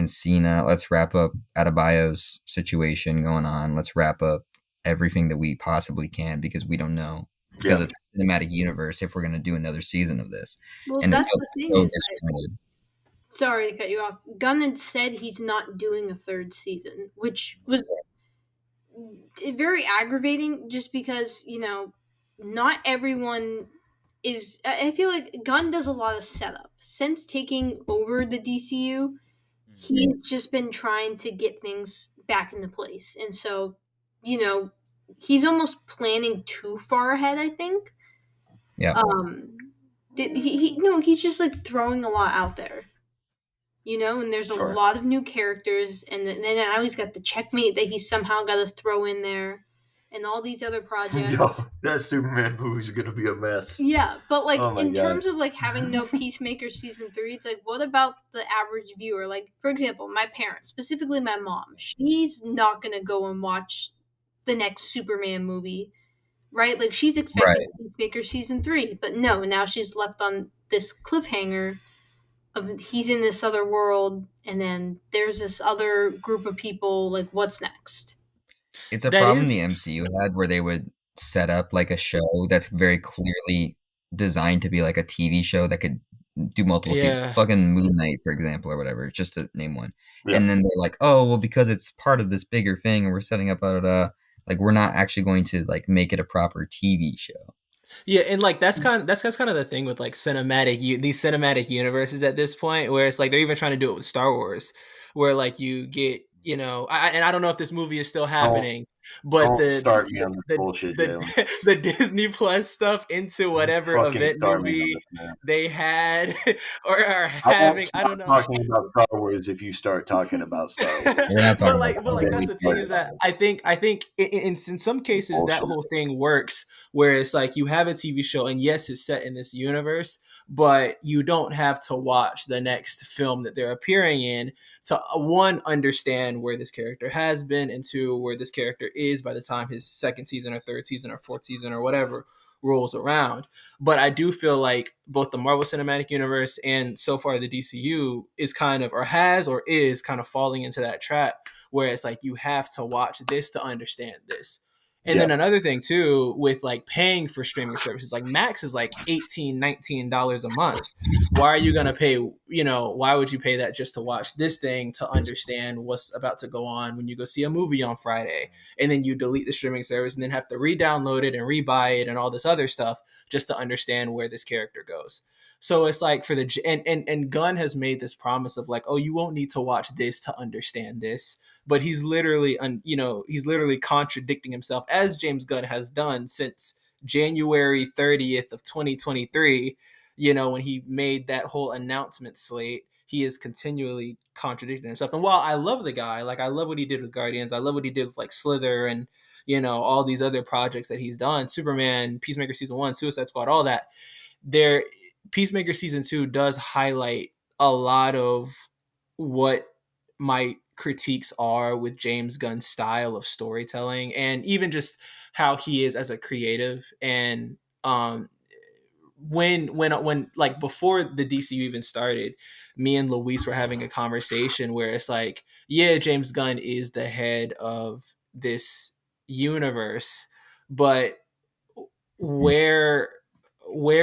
S1: Cena. Let's wrap up Adebayo's situation going on. Let's wrap up everything that we possibly can because we don't know because
S2: Yeah.
S1: it's a cinematic universe if we're gonna do another season of this.
S4: Well,
S1: And it
S4: that's
S1: felt
S4: the thing
S1: so
S4: is,
S1: disjointed.
S4: sorry to cut you off. Gunn had said he's not doing a third season, which was very aggravating just because, not everyone is. I feel like Gunn does a lot of setup. Since taking over the DCU, he's just been trying to get things back into place. And so, you know, he's almost planning too far ahead, I think.
S1: Yeah.
S4: He's just like throwing a lot out there. And there's a
S2: Sure.
S4: lot of new characters, and then now he's got the checkmate that he's somehow got to throw in there, and all these other projects.
S2: Yo, that Superman movie's gonna be a mess.
S4: Yeah, but like
S2: Oh my
S4: in
S2: God.
S4: terms of like having no Peacemaker season 3, it's like what about the average viewer? Like for example, my parents, specifically my mom, she's not gonna go and watch the next Superman movie, right? Like she's expecting
S1: Right.
S4: Peacemaker season 3, but no, now she's left on this cliffhanger of he's in this other world, and then there's this other group of people. Like, what's next?
S1: It's a
S3: That
S1: problem the
S3: is,
S1: MCU had where they would set up like a show that's very clearly designed to be like a TV show that could do multiple seasons.
S3: yeah.
S1: Fucking Moon Knight, for example, or whatever, just to name one.
S2: Yeah.
S1: And then they're like, oh, well, because it's part of this bigger thing and we're setting up, like we're not actually going to like make it a proper TV show.
S3: Yeah, and like that's kind of the thing with like these cinematic universes at this point, where it's like they're even trying to do it with Star Wars, where like you get and I don't know if this movie is still
S2: Don't
S3: happening, but
S2: don't start me on this
S3: the
S2: bullshit,
S3: the
S2: Jalen.
S3: the Disney Plus stuff into
S2: Don't
S3: whatever
S2: fucking
S3: event
S2: start me on
S3: movie
S2: this, man.
S3: they had or are
S2: I won't
S3: having. I
S2: stop
S3: don't know.
S2: talking about Star Wars if you start talking about Star Wars.
S1: We're not talking about
S3: But
S1: Star
S3: like
S2: Get
S3: that's
S2: me
S1: Wars.
S3: the thing
S2: started
S3: is
S2: on
S3: that I
S2: this
S3: think in some cases that
S2: bullshit.
S3: whole thing works where it's like you have a TV show and yes it's set in this universe, but you don't have to watch the next film that they're appearing in to one understand where this character has been and two where this character is by the time his second season or third season or fourth season or whatever rolls around. But I do feel like both the Marvel Cinematic Universe and so far the DCU is kind of, or has, or is kind of falling into that trap where it's like you have to watch this to understand this. And
S2: Yeah.
S3: then another thing too, with like paying for streaming services, like Max is like $18-$19 a month. Why are you going to pay, why would you pay that just to watch this thing to understand what's about to go on when you go see a movie on Friday and then you delete the streaming service and then have to re-download it and re-buy it and all this other stuff just to understand where this character goes. So it's like for the and Gunn has made this promise of like, oh, you won't need to watch this to understand this, but he's literally he's literally contradicting himself as James Gunn has done since January 30th of 2023, when he made that whole announcement slate. He is continually contradicting himself. And while I love the guy, like I love what he did with Guardians, I love what he did with like Slither and all these other projects that he's done, Superman, Peacemaker season 1, Suicide Squad, all that. There Peacemaker season 2 does highlight a lot of what my critiques are with James Gunn's style of storytelling and even just how he is as a creative. And when like before the DCU even started, me and Luis were having a conversation where it's like, yeah, James Gunn is the head of this universe, but where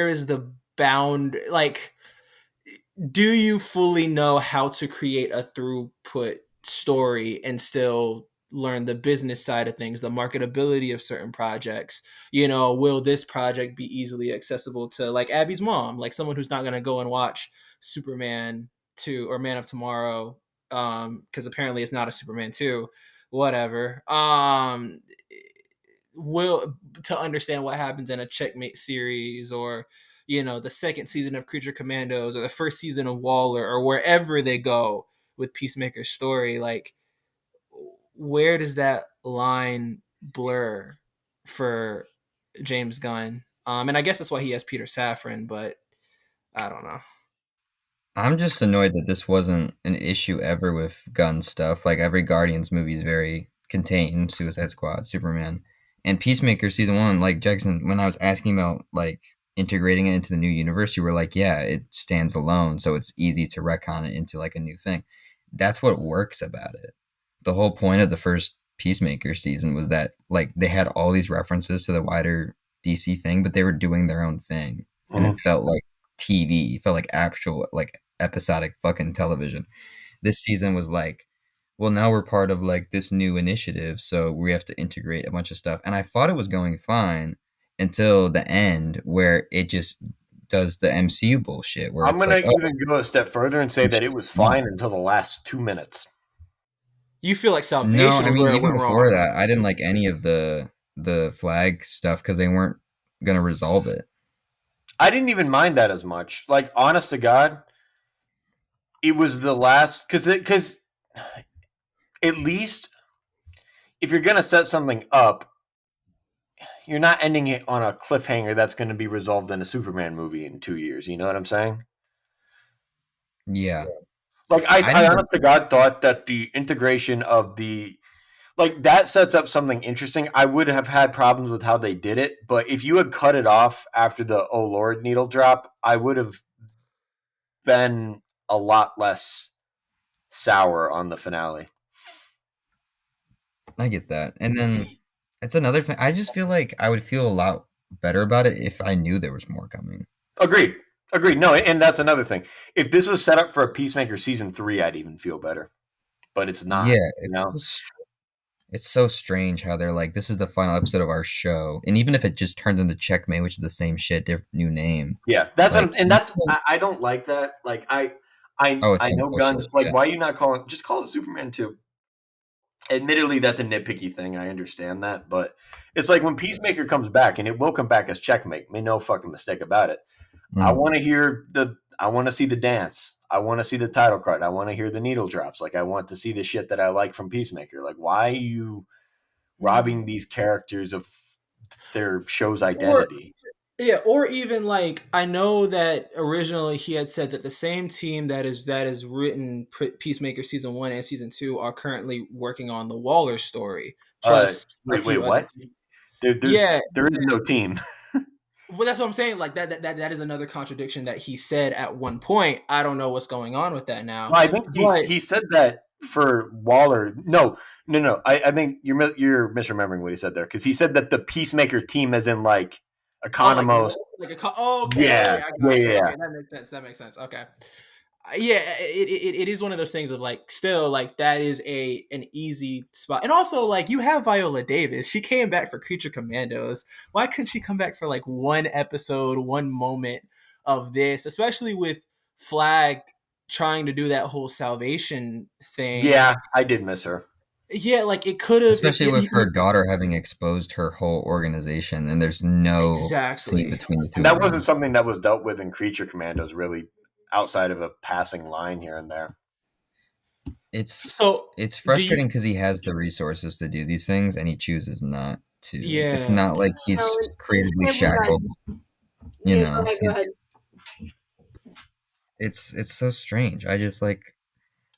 S3: is the bound, like, do you fully know how to create a throughput story and still learn the business side of things, the marketability of certain projects? Will this project be easily accessible to like Abby's mom, like someone who's not going to go and watch Superman 2 or Man of Tomorrow because apparently it's not a Superman 2, whatever. Will to understand what happens in a Checkmate series or the second season of Creature Commandos or the first season of Waller or wherever they go with Peacemaker's story, like where does that line blur for James Gunn. And I guess that's why he has Peter Safran, but I don't know.
S1: I'm just annoyed that this wasn't an issue ever with gun stuff. Like every Guardians movie is very contained. Suicide Squad, Superman, and Peacemaker season one. Like Jackson, when I was asking about like integrating it into the new universe, you were like, yeah, it stands alone, so it's easy to retcon it into like a new thing. That's what works about it. The whole point of the first Peacemaker season was that like they had all these references to the wider DC thing, but they were doing their own thing, and it felt like TV. It felt like actual like episodic fucking television. This season was like, well, now we're part of like this new initiative, so we have to integrate a bunch of stuff. And I thought it was going fine until the end, where it just does the MCU bullshit. Where
S2: I'm
S1: it's
S2: going
S1: like,
S2: to even go a step further and say that it was fine until the last 2 minutes.
S3: You feel like
S1: no,
S3: Salvation
S1: I
S3: is
S1: mean
S3: where it
S1: even
S3: went
S1: before
S3: wrong.
S1: that, I didn't like any of the flag stuff because they weren't gonna resolve it.
S2: I didn't even mind that as much. Like, honest to God, it was the last because at least if you're gonna set something up, you're not ending it on a cliffhanger that's going to be resolved in a Superman movie in 2 years. You know what I'm saying?
S1: Yeah,
S2: Like
S1: I
S2: I
S1: never.
S2: honest to God thought that the integration of the like that sets up something interesting. I would have had problems with how they did it, but if you had cut it off after the oh Lord needle drop, I would have been a lot less sour on the finale.
S1: I get that. And then it's another thing. I just feel like I would feel a lot better about it if I knew there was more coming.
S2: Agreed. Agreed. No, and that's another thing. If this was set up for a Peacemaker season 3, I'd even feel better. But it's not,
S1: Yeah,
S2: you know?
S1: it's so strange how they're like, this is the final episode of our show, and even if it just turns into Checkmate, which is the same shit, different new name,
S2: Yeah, that's
S1: like
S2: and
S1: you
S2: that's
S1: still,
S2: I don't like that. Like I
S1: oh, it's
S2: I
S1: some
S2: know
S1: bullshit.
S2: Guns like
S1: Yeah,
S2: why are you not calling just call it Superman 2? Admittedly, that's a nitpicky thing. I understand that, but it's like when Peacemaker comes back, and it will come back as Checkmate. Make no fucking mistake about it. I
S1: mm.
S2: want to hear I want to see the dance. I want to see the title card. I want to hear the needle drops. Like I want to see the shit that I like from Peacemaker. Like why are you robbing these characters of their show's
S3: Or
S2: identity?
S3: yeah, or even like I know that originally he had said that the same team that is written Peacemaker season 1 and season 2 are currently working on the Waller story plus a
S2: Wait,
S3: few other.
S2: what? There is no team.
S3: Well, that's what I'm saying. Like that is another contradiction that he said at one point. I don't know what's going on with that now.
S2: Well, I think
S3: But
S2: he said that for Waller. No. I think you're misremembering what he said there because he said that the Peacemaker team, as in like
S3: oh, like
S2: Economos.
S3: okay,
S2: Yeah,
S3: I
S2: yeah,
S3: got you.
S2: yeah.
S3: Okay, that makes sense. That makes sense. Okay, yeah, it is one of those things of like still like that is an easy spot, and also like you have Viola Davis. She came back for Creature Commandos. Why couldn't she come back for like one episode, one moment of this, especially with Flag trying to do that whole salvation thing?
S2: Yeah, I did miss her.
S3: Yeah, like it could have
S1: Especially with her daughter having exposed her whole organization, and there's no scene
S3: exactly.
S1: between the two
S2: And
S1: of
S2: that
S1: them.
S2: wasn't something that was dealt with in Creature Commandos, really, outside of a passing line here and there.
S1: It's
S3: So
S1: it's
S3: do you?
S1: frustrating because he has the resources to do these things, and he chooses not to. It's
S3: Yeah.
S1: not like he's
S4: No,
S1: creatively
S4: instead we got.
S1: shackled. You
S4: Yeah,
S1: know,
S4: go ahead.
S1: it's so strange. I just like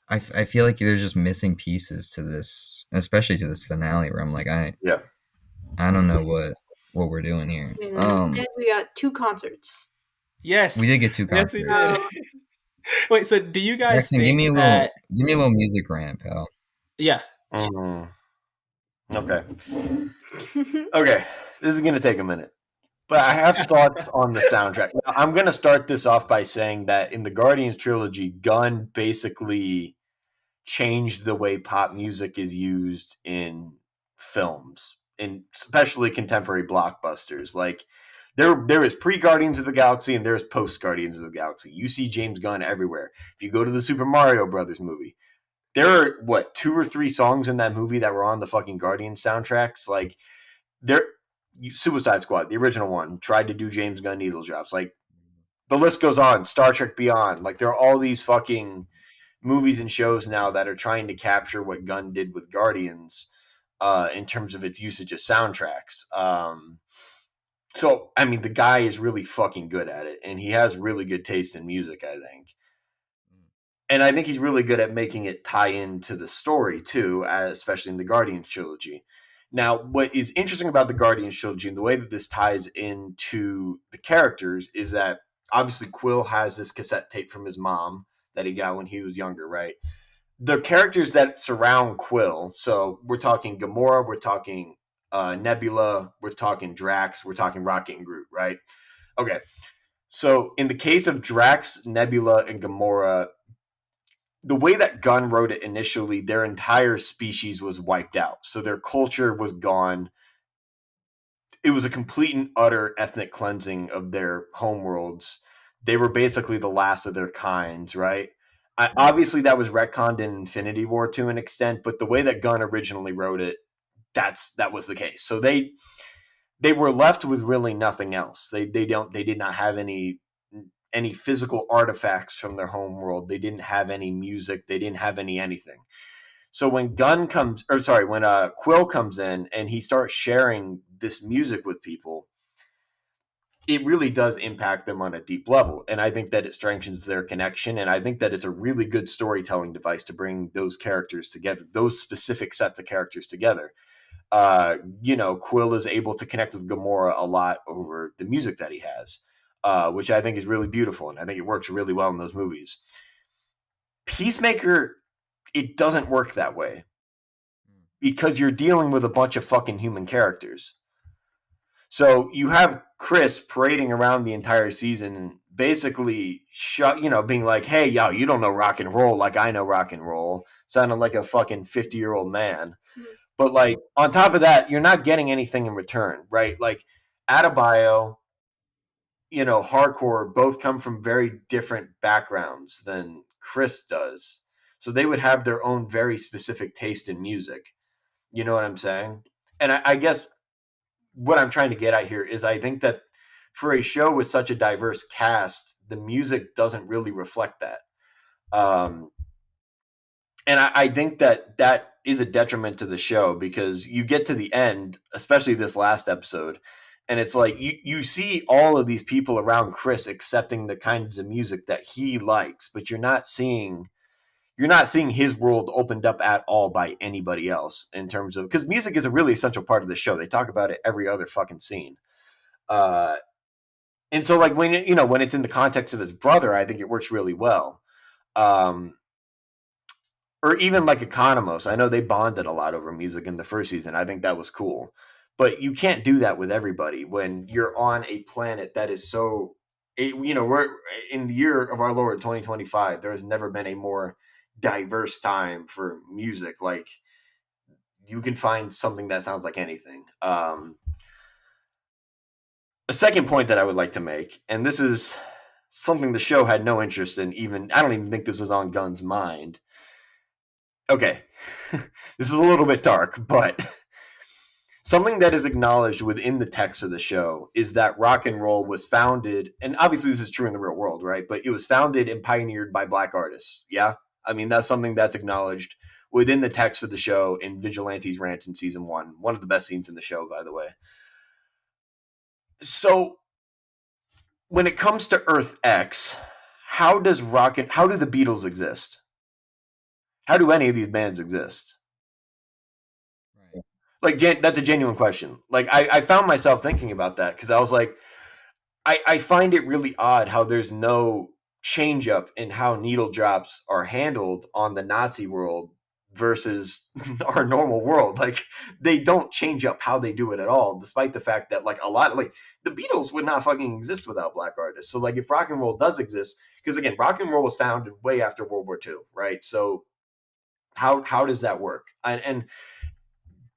S1: I feel like there's just missing pieces to this, especially to this finale, where I'm like
S2: Yeah.
S1: I don't know what we're doing here.
S4: And then instead we got 2 concerts.
S3: Yes.
S1: We did get 2
S3: Yes, we
S1: concerts.
S3: did. Wait, so do you guys
S1: Jackson,
S3: think that?
S1: give me a little music rant, pal.
S3: Yeah.
S2: Mm. Okay. Okay. This is going to take a minute. But I have thoughts on the soundtrack. Now, I'm going to start this off by saying that in the Guardians trilogy, Gunn basically changed the way pop music is used in films, and especially contemporary blockbusters. Like there is pre-Guardians of the Galaxy and there's post-Guardians of the Galaxy. You see James Gunn everywhere. If you go to the Super Mario Brothers movie, there are 2 or 3 songs in that movie that were on the fucking Guardians soundtracks. Like there Suicide Squad, the original one, tried to do James Gunn needle drops. Like the list goes on. Star Trek Beyond. Like there are all these fucking movies and shows now that are trying to capture what Gunn did with Guardians. in terms of its usage of soundtracks. So, I mean, the guy is really fucking good at it, and he has really good taste in music, I think. And I think he's really good at making it tie into the story, too, especially in the Guardians trilogy. Now, what is interesting about the Guardians trilogy and the way that this ties into the characters is that obviously Quill has this cassette tape from his mom that he got when he was younger, right? The characters that surround Quill, so we're talking Gamora, we're talking Nebula, we're talking Drax, we're talking Rocket and Groot, right? Okay. So in the case of Drax, Nebula, and Gamora, the way that Gunn wrote it initially, their entire species was wiped out. So their culture was gone. It was a complete and utter ethnic cleansing of their homeworlds. They were basically the last of their kinds, right? Obviously, that was retconned in Infinity War to an extent, but the way that Gunn originally wrote it, that was the case. So they were left with really nothing else. They did not have any physical artifacts from their home world. They didn't have any music. They didn't have anything. So when when Quill comes in and he starts sharing this music with people, it really does impact them on a deep level. And I think that it strengthens their connection. And I think that it's a really good storytelling device to bring those characters together, those specific sets of characters together. Quill is able to connect with Gamora a lot over the music that he has, which I think is really beautiful. And I think it works really well in those movies. Peacemaker, it doesn't work that way because you're dealing with a bunch of fucking human characters. So you have Chris parading around the entire season, basically being like, "Hey, yo, you don't know rock and roll like I know rock and roll," sounding like a fucking 50-year-old man. But like on top of that, you're not getting anything in return, right? Like Adebayo, Hardcore both come from very different backgrounds than Chris does. So they would have their own very specific taste in music. You know what I'm saying? And I guess what I'm trying to get at here is I think that for a show with such a diverse cast, the music doesn't really reflect that. And I think that is a detriment to the show because you get to the end, especially this last episode, and it's like you see all of these people around Chris accepting the kinds of music that he likes, but you're not seeing his world opened up at all by anybody else in terms of, because music is a really essential part of the show. They talk about it every other fucking scene. And so like when it's in the context of his brother, I think it works really well. Or even like Economos. I know they bonded a lot over music in the first season. I think that was cool. But you can't do that with everybody when you're on a planet that is so, we're in the year of our Lord 2025. There has never been a more diverse time for music. Like you can find something that sounds like anything. A second point that I would like to make, and this is something the show had no interest in, I don't even think this was on Gunn's mind. Okay, this is a little bit dark, but something that is acknowledged within the text of the show is that rock and roll was founded, and obviously this is true in the real world, right? But it was founded and pioneered by Black artists. Yeah? I mean, that's something that's acknowledged within the text of the show in Vigilante's rant in season 1. One of the best scenes in the show, by the way. So, when it comes to Earth X, how do the Beatles exist? How do any of these bands exist? Right. Like, that's a genuine question. Like, I found myself thinking about that because I was like, I find it really odd how there's no change up in how needle drops are handled on the Nazi world versus our normal world. Like, they don't change up how they do it at all, despite the fact that, like, a lot, like, the Beatles would not fucking exist without Black artists. So, like, if rock and roll does exist, because, again, rock and roll was founded way after World War II, right? So, how does that work? And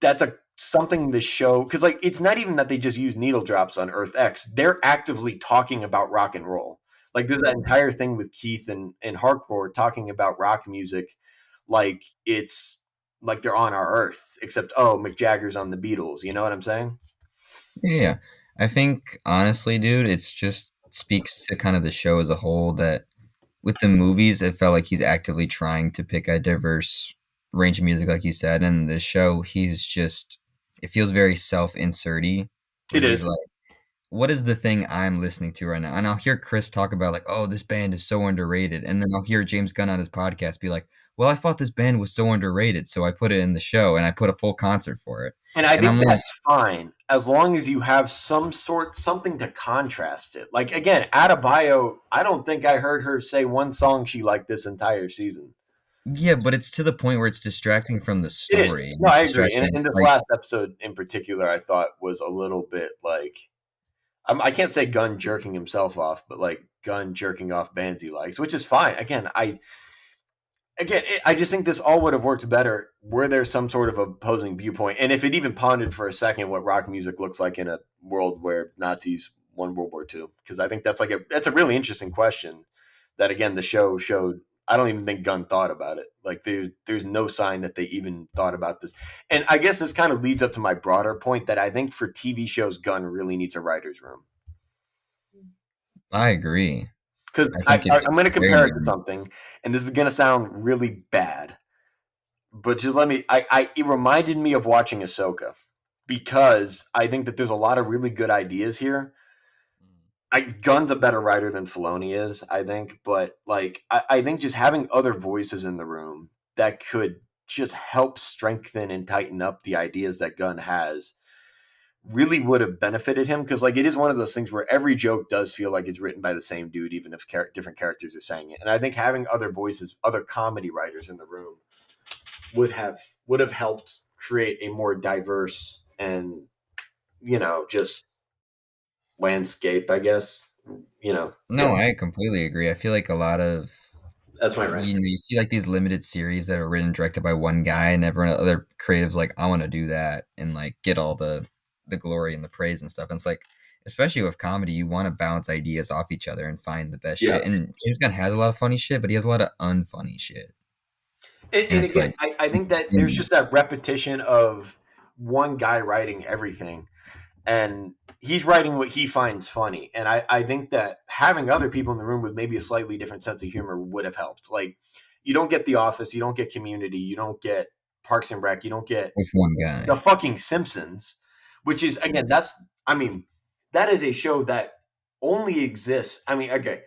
S2: that's something the show, because like it's not even that they just use needle drops on Earth X. They're actively talking about rock and roll. Like there's that entire thing with Keith and Hardcore talking about rock music, like it's like they're on our Earth, except Mick Jagger's on the Beatles. You know what I'm saying?
S1: Yeah, I think honestly, dude, it's just speaks to kind of the show as a whole that with the movies, it felt like he's actively trying to pick a diverse range of music, like you said. And the show, it feels very self-inserty, where
S2: It
S1: he's
S2: is.
S1: like, what is the thing I'm listening to right now? And I'll hear Chris talk about like, oh, this band is so underrated. And then I'll hear James Gunn on his podcast be like, well, I thought this band was so underrated, so I put it in the show and I put a full concert for it.
S2: And I
S1: And I'm
S2: think
S1: like,
S2: that's fine as long as you have something to contrast it. Like again, Adebayo, I don't think I heard her say one song she liked this entire season.
S1: yeah, but it's to the point where it's distracting from the
S2: It is.
S1: story.
S2: No, I agree.
S1: Distracting,
S2: And this
S1: like,
S2: last episode in particular, I thought was a little bit like I can't say Gunn jerking himself off, but like Gunn jerking off bands he likes, which is fine. I just think this all would have worked better were there some sort of opposing viewpoint. And if it even pondered for a second what rock music looks like in a world where Nazis won World War II, because I think that's a really interesting question that, again, the show showed. I don't even think Gunn thought about it. Like there's no sign that they even thought about this. And I guess this kind of leads up to my broader point that I think for TV shows, Gunn really needs a writer's room.
S1: I agree.
S2: Because
S1: I think
S2: I'm going to
S1: very
S2: compare it to
S1: needed.
S2: something, and this is going to sound really bad, but just let me. It reminded me of watching Ahsoka because I think that there's a lot of really good ideas here. Gunn's a better writer than Filoni is, I think, but like I think just having other voices in the room that could just help strengthen and tighten up the ideas that Gunn has really would have benefited him, because like it is one of those things where every joke does feel like it's written by the same dude, even if different characters are saying it. And I think having other voices, other comedy writers in the room would have helped create a more diverse and just landscape, I guess.
S1: No,
S2: Yeah,
S1: I completely agree. I feel like a lot of
S2: that's my rant.
S1: you see like these limited series that are written and directed by one guy, and everyone other creatives like, I want to do that and like get all the glory and the praise and stuff. And it's like, especially with comedy, you want to bounce ideas off each other and find the best shit. And James Gunn has a lot of funny shit, but he has a lot of unfunny shit.
S2: And
S1: it's
S2: again,
S1: like,
S2: I think that there's just that repetition of one guy writing everything, and he's writing what he finds funny. And I think that having other people in the room with maybe a slightly different sense of humor would have helped. Like, you don't get The Office, you don't get Community, you don't get Parks and Rec, you don't get
S1: with one guy.
S2: The fucking Simpsons, which is, again, that is a show that only exists. I mean, okay,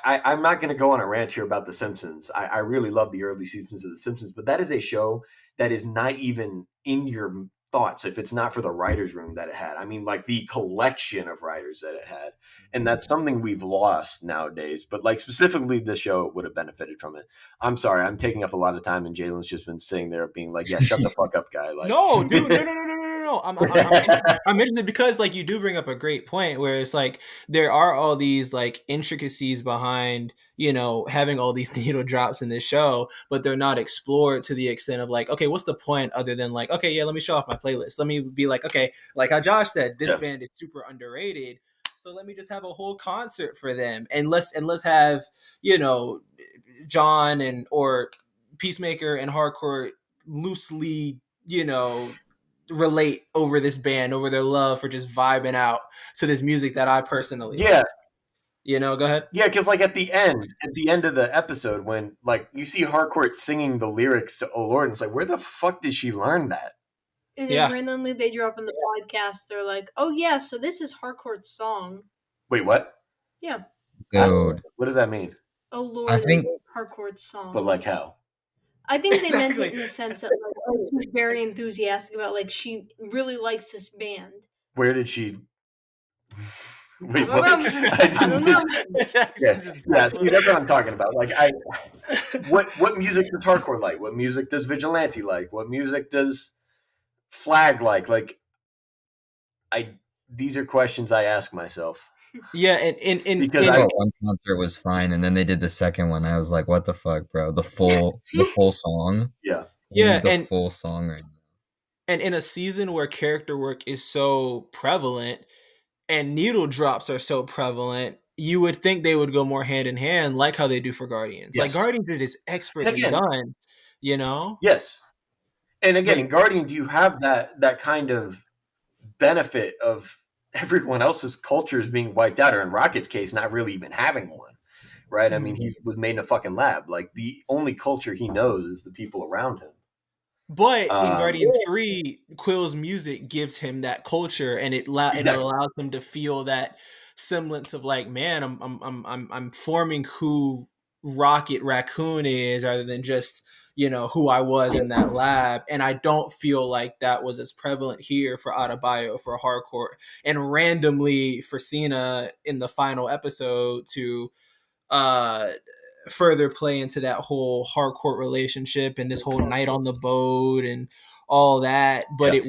S2: I'm not going to go on a rant here about The Simpsons. I really love the early seasons of The Simpsons, but that is a show that is not even in your thoughts if it's not for the writers' room that it had. I mean, like the collection of writers that it had. And that's something we've lost nowadays. But like specifically this show would have benefited from it. I'm sorry, I'm taking up a lot of time, and Jalen's just been sitting there being like, yeah, shut the fuck up, guy. Like,
S3: No, dude, no. I'm interested because like you do bring up a great point where it's like there are all these like intricacies behind, having all these needle drops in this show, but they're not explored to the extent of like, okay, what's the point other than like, okay, yeah, let me show off my playlist. Let me be like, okay, like how Josh said, this band is super underrated. So let me just have a whole concert for them, and let's have John or Peacemaker and Hardcore loosely relate over this band, over their love for just vibing out to this music that I personally like. Go ahead.
S2: Yeah, because like at the end of the episode, when like you see Hardcore singing the lyrics to "Oh Lord," and it's like, where the fuck did she learn that?
S4: And then randomly they drop in the podcast. They're like, "Oh yeah, so this is Hardcore's song."
S2: Wait, what?
S4: Yeah.
S1: Dude,
S2: what does that mean?
S4: Oh Lord,
S1: I think
S4: Hardcore's song.
S2: But like how?
S4: I think they meant it in the sense that like, she's very enthusiastic about like she really likes this band.
S2: Where did she? Wait,
S4: what? I don't know.
S2: Yeah, see, that's what I'm talking about. Like, what music does Hardcore like? What music does Vigilante like? What music does Flag like? Like, these are questions I ask myself.
S3: Yeah, and
S2: because
S1: one concert was fine, and then they did the second one. I was like, "What the fuck, bro? The full song."
S2: Yeah,
S1: the full song right now.
S3: And in a season where character work is so prevalent and needle drops are so prevalent, you would think they would go more hand in hand, like how they do for Guardians.
S2: Yes.
S3: Like Guardians is expertly done,
S2: Yes, and again, in Guardians, you have that kind of benefit of everyone else's cultures being wiped out, or in Rocket's case, not really even having one, right? I mean, he was made in a fucking lab. Like, the only culture he knows is the people around him.
S3: But in
S2: Um,
S3: Guardians 3, Quill's music gives him that culture, and it
S2: exactly.
S3: allows him to feel that semblance of like, man, I'm forming who Rocket Raccoon is, rather than just who I was in that lab. And I don't feel like that was as prevalent here for Adebayo, for Hardcore, and randomly for Cena in the final episode to uh further play into that whole hardcore relationship and this whole night on the boat and all that. But
S2: Yeah.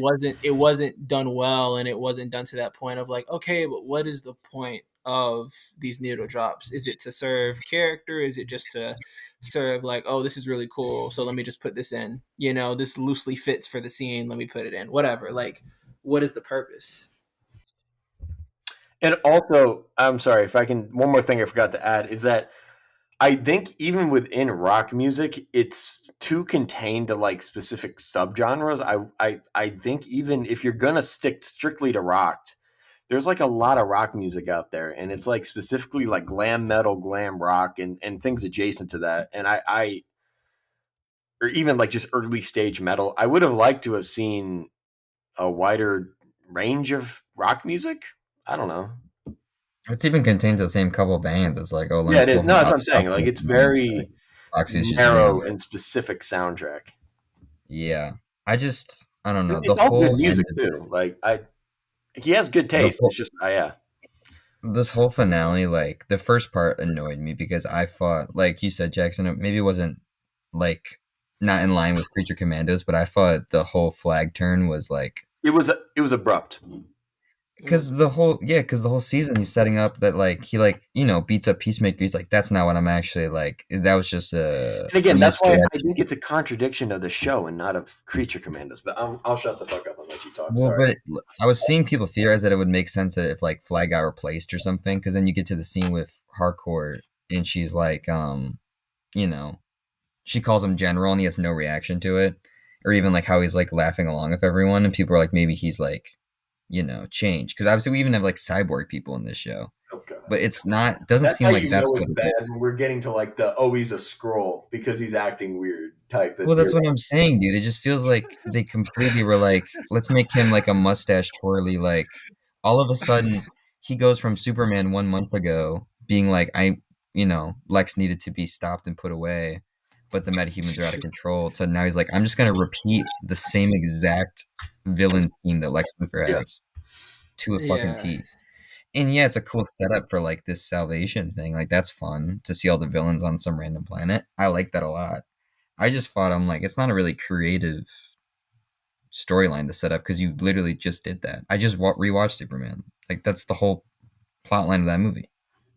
S3: it wasn't done well, and it wasn't done to that point of like, okay, but what is the point of these needle drops? Is it to serve character? Is it just to serve like, oh, this is really cool, so let me just put this in, this loosely fits for the scene, let me put it in, whatever. Like, what is the purpose?
S2: And also, I'm sorry if I can. One more thing I forgot to add is that I think even within rock music, it's too contained to like specific subgenres. I think even if you're gonna stick strictly to rock, there's like a lot of rock music out there, and it's like specifically like glam metal, glam rock, and things adjacent to that. And I or even like just early stage metal. I would have liked to have seen a wider range of rock music. I don't know.
S1: It's even contained to the same couple bands. It's like, oh, let
S2: Yeah,
S1: me
S2: it is.
S1: pull
S2: No,
S1: from
S2: that's
S1: off
S2: what I'm
S1: the top
S2: saying. Like
S1: of
S2: it's
S1: my head, like
S2: very
S1: Foxy's Shazam.
S2: narrow and specific soundtrack.
S1: Yeah, I don't know. The
S2: It's all good
S1: whole end,
S2: music too. Like he has good
S1: the
S2: taste.
S1: whole
S2: It's just, yeah,
S1: this whole finale, like the first part annoyed me because I thought, like you said, Jackson, maybe it wasn't like not in line with Creature Commandos, but I thought the whole flag turn was like
S2: it was abrupt.
S3: It was
S1: because the whole season he's setting up that like he like beats up Peacemaker. He's like, that's not what I'm actually like. That was just
S2: And
S1: a
S2: again, that's why I
S1: misdirection.
S2: think it's a contradiction of the show and not of Creature Commandos. But I'll shut the fuck up and let you talk.
S1: Well,
S2: Sorry.
S1: but I was seeing people theorize that it would make sense that if like Flag got replaced or something, because then you get to the scene with Hardcore and she's like, you know, she calls him General and he has no reaction to it, or even like how he's like laughing along with everyone, and people are like, maybe he's like, changed, because obviously we even have like cyborg people in this show,
S2: Oh god.
S1: but it's not doesn't
S2: That's how
S1: seem like
S2: you
S1: that's
S2: know
S1: what
S2: it's
S1: it
S2: bad
S1: is.
S2: when we're getting to like the he's a scroll because he's acting weird type of
S1: Well, that's
S2: theory.
S1: what I'm saying, dude. It just feels like they completely were like, let's make him like a mustache twirly. Like, all of a sudden, he goes from Superman 1 month ago being like, Lex needed to be stopped and put away, but the metahumans are out of control. To now he's like, I'm just gonna repeat the same exact villain scheme that Lex Luthor
S2: Yeah.
S1: has to a fucking
S3: yeah
S1: T. And yeah, it's a cool setup for like this salvation thing. Like, that's fun to see all the villains on some random planet. I like that a lot. I just thought, I'm like, it's not a really creative storyline to set up because you literally just did that. I just rewatched Superman. Like, that's the whole plot line of that movie.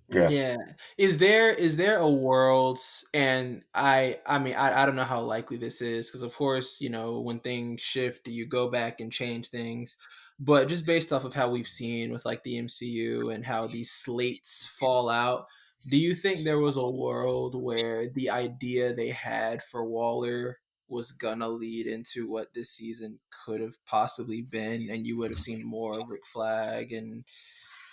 S2: Yeah.
S3: Yeah. Is there a world, and I mean I don't know how likely this is, because of course, when things shift, you go back and change things. But just based off of how we've seen with like the MCU and how these slates fall out, do you think there was a world where the idea they had for Waller was gonna lead into what this season could have possibly been, and you would have seen more of Rick Flag and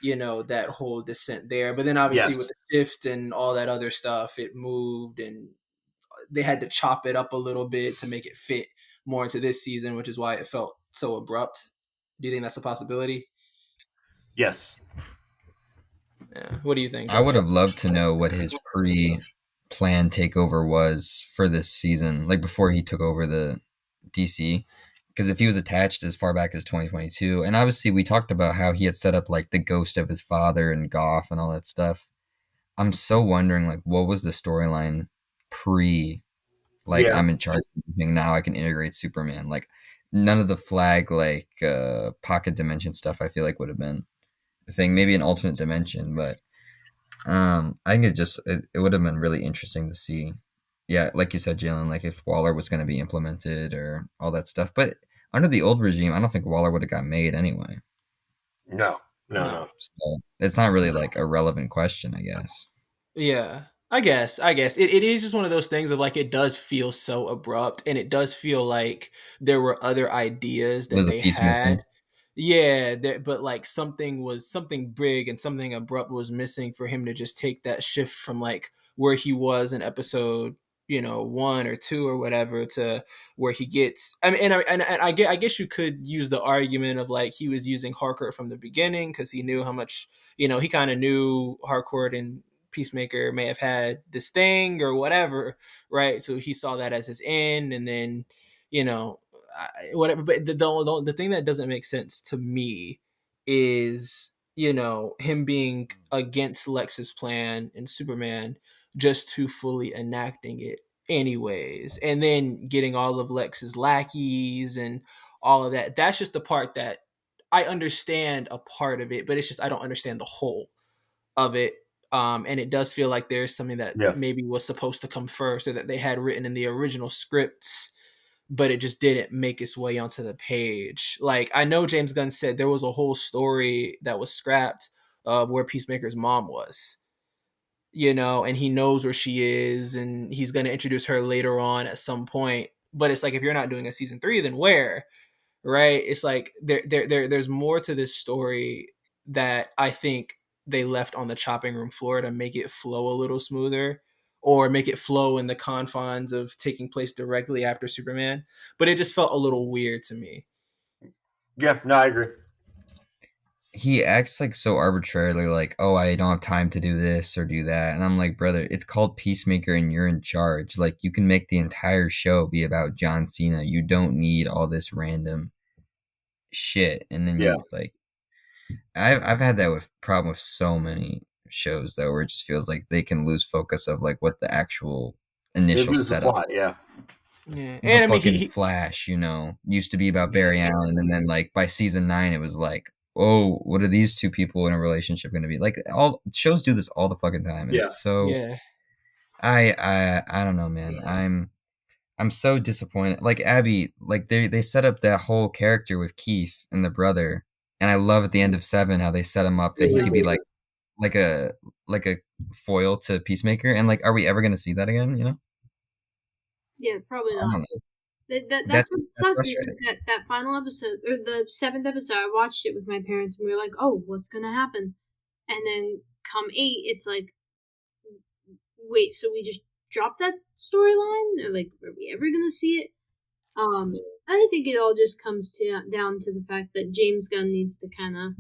S3: that whole descent there? But then obviously with
S2: Yes.
S3: the shift and all that other stuff, it moved, and they had to chop it up a little bit to make it fit more into this season, which is why it felt so abrupt. Do you think that's a possibility?
S2: Yes.
S3: Yeah. What do you think,
S1: I would
S3: Josh?
S1: have loved to know what his pre-planned takeover was for this season, like before he took over the DC. Because if he was attached as far back as 2022, and obviously we talked about how he had set up like the ghost of his father and Goff and all that stuff. I'm so wondering, like, what was the storyline pre, like,
S2: Yeah.
S1: I'm in charge of everything now, I can integrate Superman. Like, none of the Flag, like, pocket dimension stuff I feel like would have been a thing. Maybe an alternate dimension, but I think it would have been really interesting to see. Yeah, like you said, Jalen, like if Waller was going to be implemented or all that stuff. But under the old regime, I don't think Waller would have got made anyway.
S2: No. No.
S3: No.
S2: No.
S1: So it's not really like a relevant question, I guess.
S3: Yeah. I guess it is just one of those things of like, it does feel so abrupt, and it does feel like there were other ideas that
S1: Was a
S3: they
S1: piece
S3: had.
S1: missing?
S3: Yeah, but like something big and something abrupt was missing for him to just take that shift from like where he was in episode one or two or whatever, to where he gets. I mean, and I guess you could use the argument of like he was using Harcourt from the beginning because he knew how much, he kind of knew Harcourt and Peacemaker may have had this thing or whatever, right? So he saw that as his end, and then whatever. But the thing that doesn't make sense to me is him being against Lex's plan and Superman just to fully enacting it anyways, and then getting all of Lex's lackeys and all of that. That's just the part that I understand a part of it, but it's just I don't understand the whole of it. And it does feel like there's something that
S2: Yeah.
S3: maybe was supposed to come first, or that they had written in the original scripts, but it just didn't make its way onto the page. Like, I know James Gunn said there was a whole story that was scrapped of where Peacemaker's mom was, and he knows where she is, and he's going to introduce her later on at some point. But it's like, if you're not doing a season 3, then where? Right? It's like there's more to this story that I think they left on the chopping room floor to make it flow a little smoother, or make it flow in the confines of taking place directly after Superman. But it just felt a little weird to me.
S2: Yeah, no, I agree.
S1: He acts like so arbitrarily, like, oh, I don't have time to do this or do that. And I'm like, brother, it's called Peacemaker and you're in charge. Like, you can make the entire show be about John Cena. You don't need all this random shit. And then
S2: Yeah.
S1: you, like, I've had that problem with so many shows, though, where it just feels like they can lose focus of, like, what the actual initial setup.
S2: Plot, yeah.
S3: Yeah,
S1: And I mean, fucking Flash, used to be about Barry Allen, and then like by season 9, it was like, oh, what are these two people in a relationship going to be? Like, all shows do this all the fucking time, and it's so.
S3: Yeah.
S1: I don't know, man. I'm so disappointed. Like Abby, like they set up that whole character with Keith and the brother, and I love at the end of 7 how they set him up that he could be like a foil to Peacemaker, and like, are we ever going to see that again?
S4: Yeah, probably
S1: I don't
S4: not.
S1: know.
S4: That's that final episode, or the 7th episode. I watched it with my parents, and we were like, "Oh, what's gonna happen?" And then come 8, it's like, wait, so we just dropped that storyline, or like, are we ever gonna see it? I think it all just comes down to the fact that James Gunn needs to kind of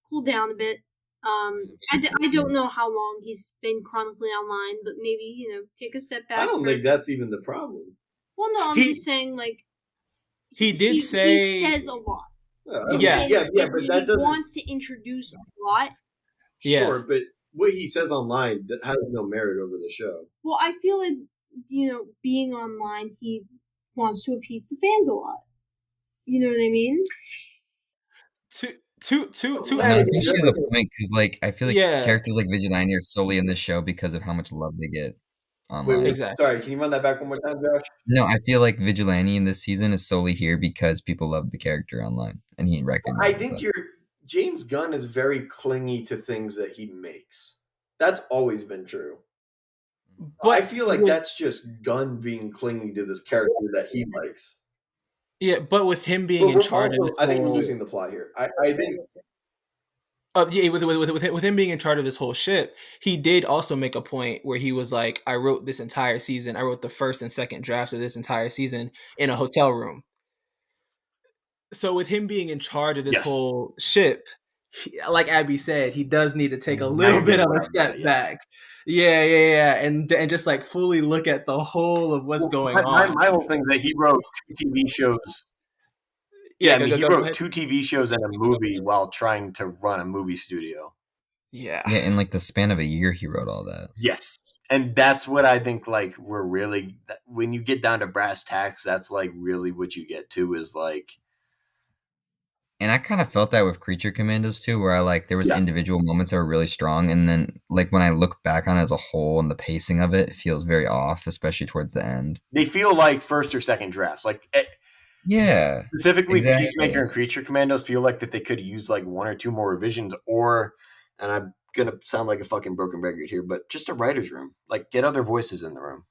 S4: cool down a bit. I don't know how long he's been chronically online, but maybe, take a step back.
S5: I don't think that's even the problem.
S4: Well, no, I'm just saying, like,
S3: he did say
S4: he says a lot.
S5: But that doesn't.
S4: He wants to introduce a lot.
S5: Sure, but what he says online has no merit over the show.
S4: Well, I feel like, being online, he wants to appease the fans a lot. You know what I mean?
S1: I appreciate the point, because like I feel like characters like Vigilante are solely in this show because of how much love they get online.
S5: Wait,
S3: exactly.
S5: Sorry, can you run that back one more time, Josh?
S1: No, I feel like Vigilante in this season is solely here because people love the character online, and he recognizes.
S5: I think James Gunn is very clingy to things that he makes. That's always been true. But I feel like that's just Gunn being clingy to this character that he likes.
S3: Yeah, but with him being in charge of this
S5: I think we're losing the plot here. I think.
S3: With him being in charge of this whole ship, he did also make a point where he was like, I wrote this entire season. I wrote the first and second drafts of this entire season in a hotel room. So with him being in charge of this whole ship, like Abby said, he does need to take a little bit of a step back. Yeah. And just like fully look at the whole of what's going on.
S2: My whole thing is that he wrote 2 TV shows. Yeah, he wrote 2 TV shows and a movie while trying to run a movie studio.
S3: Yeah,
S1: in like the span of a year, he wrote all that.
S2: Yes, and that's what I think. Like, we're really, when you get down to brass tacks, that's like really what you get to is like.
S1: And I kind of felt that with Creature Commandos too, where there was individual moments that were really strong, and then like when I look back on it as a whole and the pacing of it feels very off, especially towards the end.
S2: They feel like first or second drafts, like.
S1: Yeah.
S2: Specifically, exactly. Peacemaker and Creature Commandos feel like that they could use like 1 or 2 more revisions, or, and I'm gonna sound like a fucking broken record here, but just a writer's room. Like, get other voices in the room.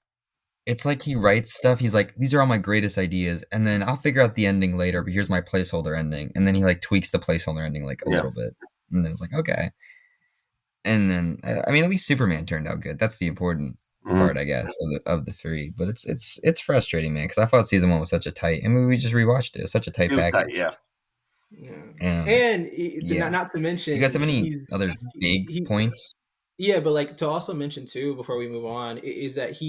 S1: It's like he writes stuff. He's like, these are all my greatest ideas, and then I'll figure out the ending later. But here's my placeholder ending, and then he like tweaks the placeholder ending like a little bit, and then it's like, okay. And then I mean, at least Superman turned out good. That's the important part, I guess, of the three. But it's frustrating, man, because I thought season 1 was such a tight. I mean, we just rewatched it. It's such a tight
S2: It was
S1: package.
S2: tight, yeah.
S3: And
S1: Yeah.
S3: not to mention,
S1: Do you guys have any other big
S3: he
S1: points?
S3: yeah, but like to also mention too, before we move on, is that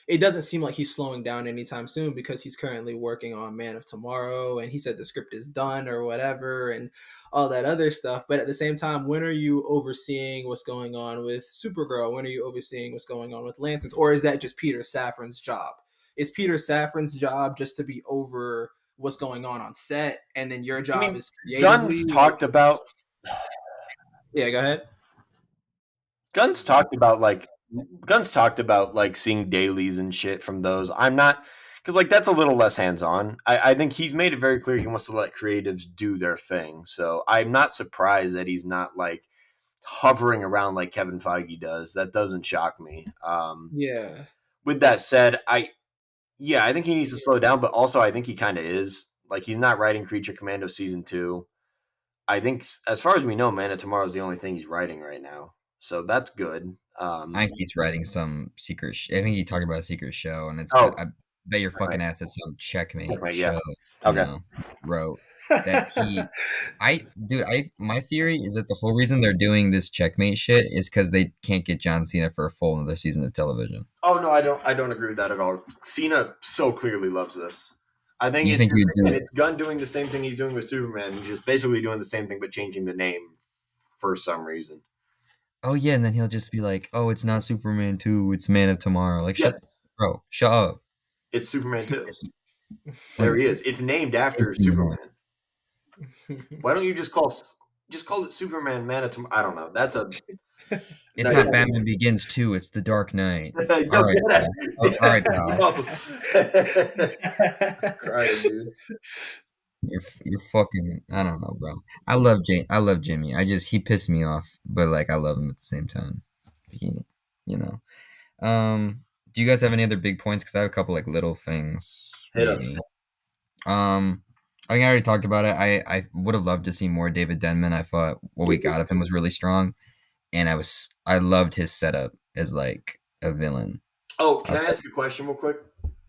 S3: it doesn't seem like he's slowing down anytime soon because he's currently working on Man of Tomorrow, and he said the script is done or whatever, and all that other stuff. But at the same time, when are you overseeing what's going on with Supergirl? When are you overseeing what's going on with Lanterns? Or is that just Peter Safran's job? Is Peter Safran's job just to be over what's going on set, and then your job is creatively?
S2: Gunn's talked about.
S3: Yeah, go ahead.
S2: Gunn's talked about like seeing dailies and shit from those. I'm not, because like that's a little less hands on. I think he's made it very clear he wants to let creatives do their thing. So I'm not surprised that he's not like hovering around like Kevin Feige does. That doesn't shock me.
S3: Yeah.
S2: With that said, I think he needs to slow down, but also I think he kind of is. Like he's not writing Creature Commando season 2. I think, as far as we know, Man of Tomorrow is the only thing he's writing right now, so that's good.
S1: I think he's writing some secret. I think he talked about a secret show, and
S2: Oh.
S1: I bet your fucking
S2: Right.
S1: ass it's some checkmate
S2: Right, yeah.
S1: show.
S2: Okay.
S1: Wrote that he. My theory is that the whole reason they're doing this checkmate shit is because they can't get John Cena for a full another season of television.
S5: Oh no, I don't agree with that at all. Cena so clearly loves this.
S2: I think
S1: You think you'd do it?
S5: It's Gunn doing the same thing he's doing with Superman. He's just basically doing the same thing but changing the name for some reason.
S1: Oh yeah, and then he'll just be like, "Oh, it's not Superman 2, it's Man of Tomorrow." Like, shut up.
S5: It's Superman 2. There he is. It's named after Superman. Why don't you just call it Superman Man of Tomorrow? I don't know. That's a.
S1: It's not Batman Begins 2, it's The Dark Knight. All right, pal.
S5: Crying, dude.
S1: You're fucking. I don't know, bro. I love Jimmy. He pissed me off, but like I love him at the same time. You know. Do you guys have any other big points? Because I have a couple like little things.
S5: Hit us.
S1: I think I already talked about it. I would have loved to see more David Denman. I thought what we got of him was really strong, and I loved his setup as like a villain.
S5: Oh, can I ask a question real quick?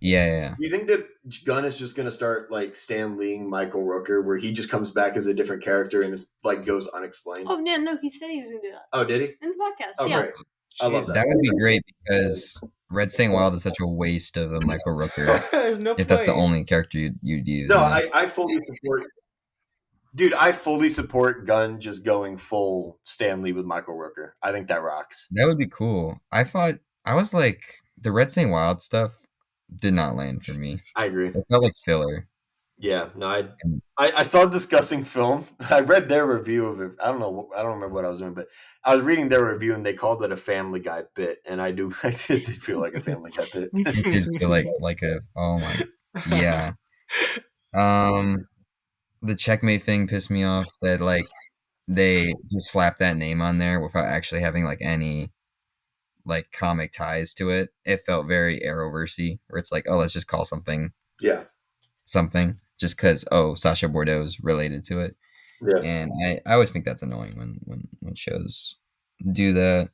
S1: Yeah.
S5: Do you think that Gunn is just going to start like Stan Leeing Michael Rooker, where he just comes back as a different character and it like goes unexplained?
S4: Oh yeah, no, he said he was going to do that.
S5: Oh, did he?
S4: In the podcast,
S5: Oh,
S4: yeah.
S5: great. I love that.
S1: That would be great because Red Staying Wild is such a waste of a Michael Rooker.
S3: There's no
S1: if that's the only character you'd use.
S5: No, I fully support. Dude, I fully support Gunn just going full Stan Lee with Michael Rooker. I think that rocks.
S1: That would be cool. I was like, the Red Staying Wild stuff did not land for me.
S5: I agree.
S1: It felt like filler.
S5: Yeah, no, I saw Discussing Film. I read their review of it. I don't remember what I was doing, but I was reading their review and they called it a Family Guy bit, and I did feel like a Family Guy bit.
S1: It did feel like a oh my yeah. The checkmate thing pissed me off that like they just slapped that name on there without actually having like any like comic ties to it. It felt very Arrowversey, where it's like, oh, let's just call something something just because Sacha Bordeaux's related to it.
S5: Yeah.
S1: And I always think that's annoying when shows do that.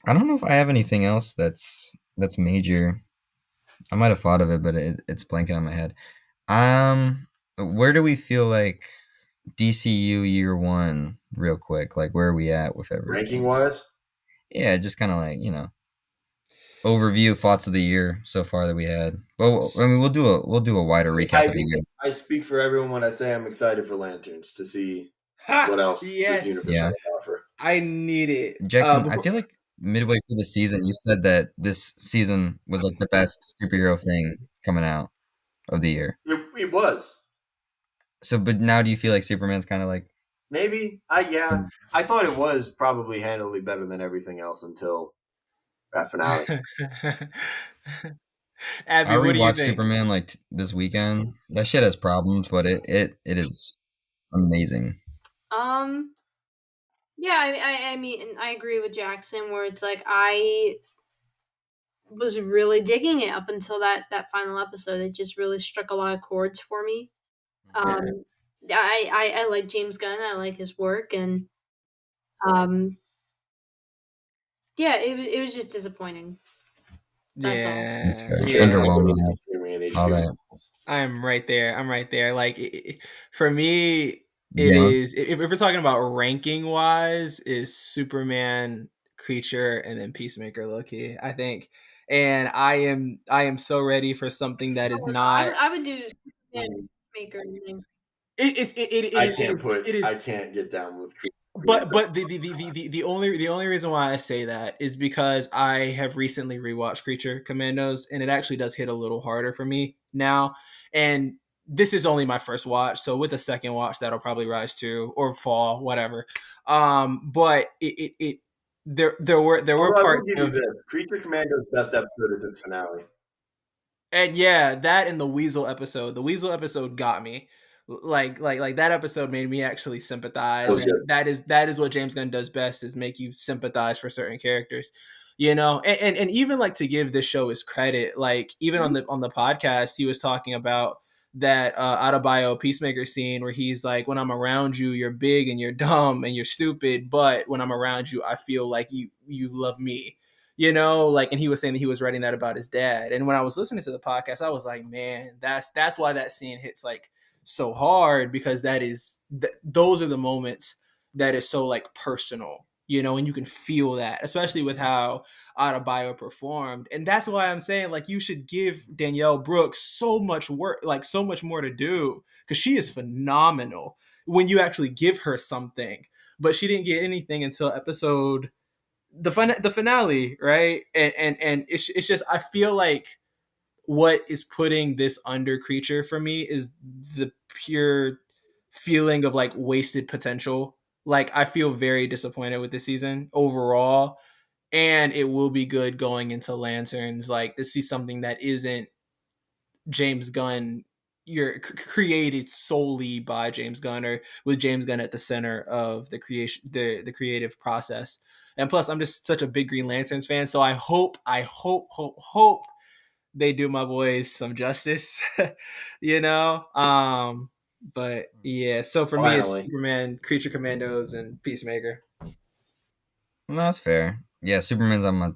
S1: I don't know if I have anything else that's major. I might have thought of it, but it's blanking on my head. Where do we feel like DCU year 1 real quick? Like where are we at with everything?
S5: Ranking wise?
S1: Yeah, just kind of like, overview thoughts of the year so far that we had. But I mean, we'll do a wider recap of the year.
S5: I speak for everyone when I say I'm excited for Lanterns to see what else this universe has to offer.
S3: I need it.
S1: Jackson, I feel like midway through the season, you said that this season was like the best superhero thing coming out of the year.
S5: It was.
S1: So, but now do you feel like Superman's kind of like...
S5: Maybe. I thought it was probably handily better than everything else until that finale.
S3: Abby,
S1: I
S3: what do you
S1: rewatched
S3: think?
S1: Superman like this weekend. That shit has problems, but it is amazing.
S4: Yeah, I mean, I agree with Jackson where it's like I was really digging it up until that final episode. It just really struck a lot of chords for me. I like James Gunn. I like his work, and yeah, it was just disappointing. That's all.
S1: That's fair.
S3: Yeah.
S1: Underwhelming. All that.
S3: I'm right there. Like for me, it
S1: Yeah.
S3: is. If we're talking about ranking wise, is Superman, Creature, and then Peacemaker. Low key, I think. And I am so ready for something that is not.
S4: I would do Superman, Peacemaker, and then
S3: It is.
S5: I can't get down with.
S3: But the only reason why I say that is because I have recently rewatched Creature Commandos, and it actually does hit a little harder for me now. And this is only my first watch, so with a second watch, that'll probably rise to or fall, whatever. But it there were
S5: I will
S3: parts
S5: give you
S3: of,
S5: this: Creature Commando's best episode is its finale.
S3: and yeah, that and the Weasel episode. The Weasel episode got me. Like that episode made me actually sympathize, and
S5: Good.
S3: that is what James Gunn does best, is make you sympathize for certain characters, you know. And even like, to give this show his credit, like even on the podcast, he was talking about that Autobio Peacemaker scene where he's like, when I'm around you, you're big and you're dumb and you're stupid, but when I'm around you, I feel like you love me, you know. Like, and he was saying that he was writing that about his dad. And when I was listening to the podcast, I was like, man, that's why that scene hits like so hard, because those are the moments that is so like personal, you know, and you can feel that, especially with how Adebayo performed. And that's why I'm saying, like, you should give Danielle Brooks so much work, like so much more to do, because she is phenomenal when you actually give her something. But she didn't get anything until the finale, right? And it's just, I feel like what is putting this under Creature for me is the pure feeling of like wasted potential. Like, I feel very disappointed with this season overall, and it will be good going into Lanterns, like to see something that isn't James Gunn, you're created solely by James Gunn, or with James Gunn at the center of the creation, the creative process. And plus, I'm just such a big Green Lanterns fan, so I hope they do my boys some justice, you know. But yeah, so for me, it's
S5: Finally.
S3: Superman, Creature Commandos, and Peacemaker.
S1: No, that's fair. Yeah, Superman's on my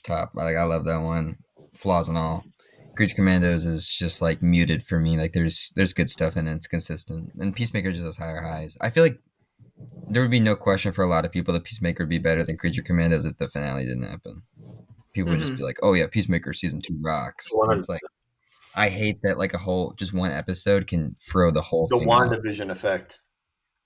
S1: top. Like, I love that one, flaws and all. Creature Commandos is just like muted for me. Like, there's good stuff in it. It's consistent, and Peacemaker just has higher highs. I feel like there would be no question for a lot of people that Peacemaker would be better than Creature Commandos if the finale didn't happen. People would just be like, "Oh yeah, Peacemaker season 2 rocks." And it's like, I hate that like just one episode can throw the whole
S2: The
S1: thing off.
S2: WandaVision effect.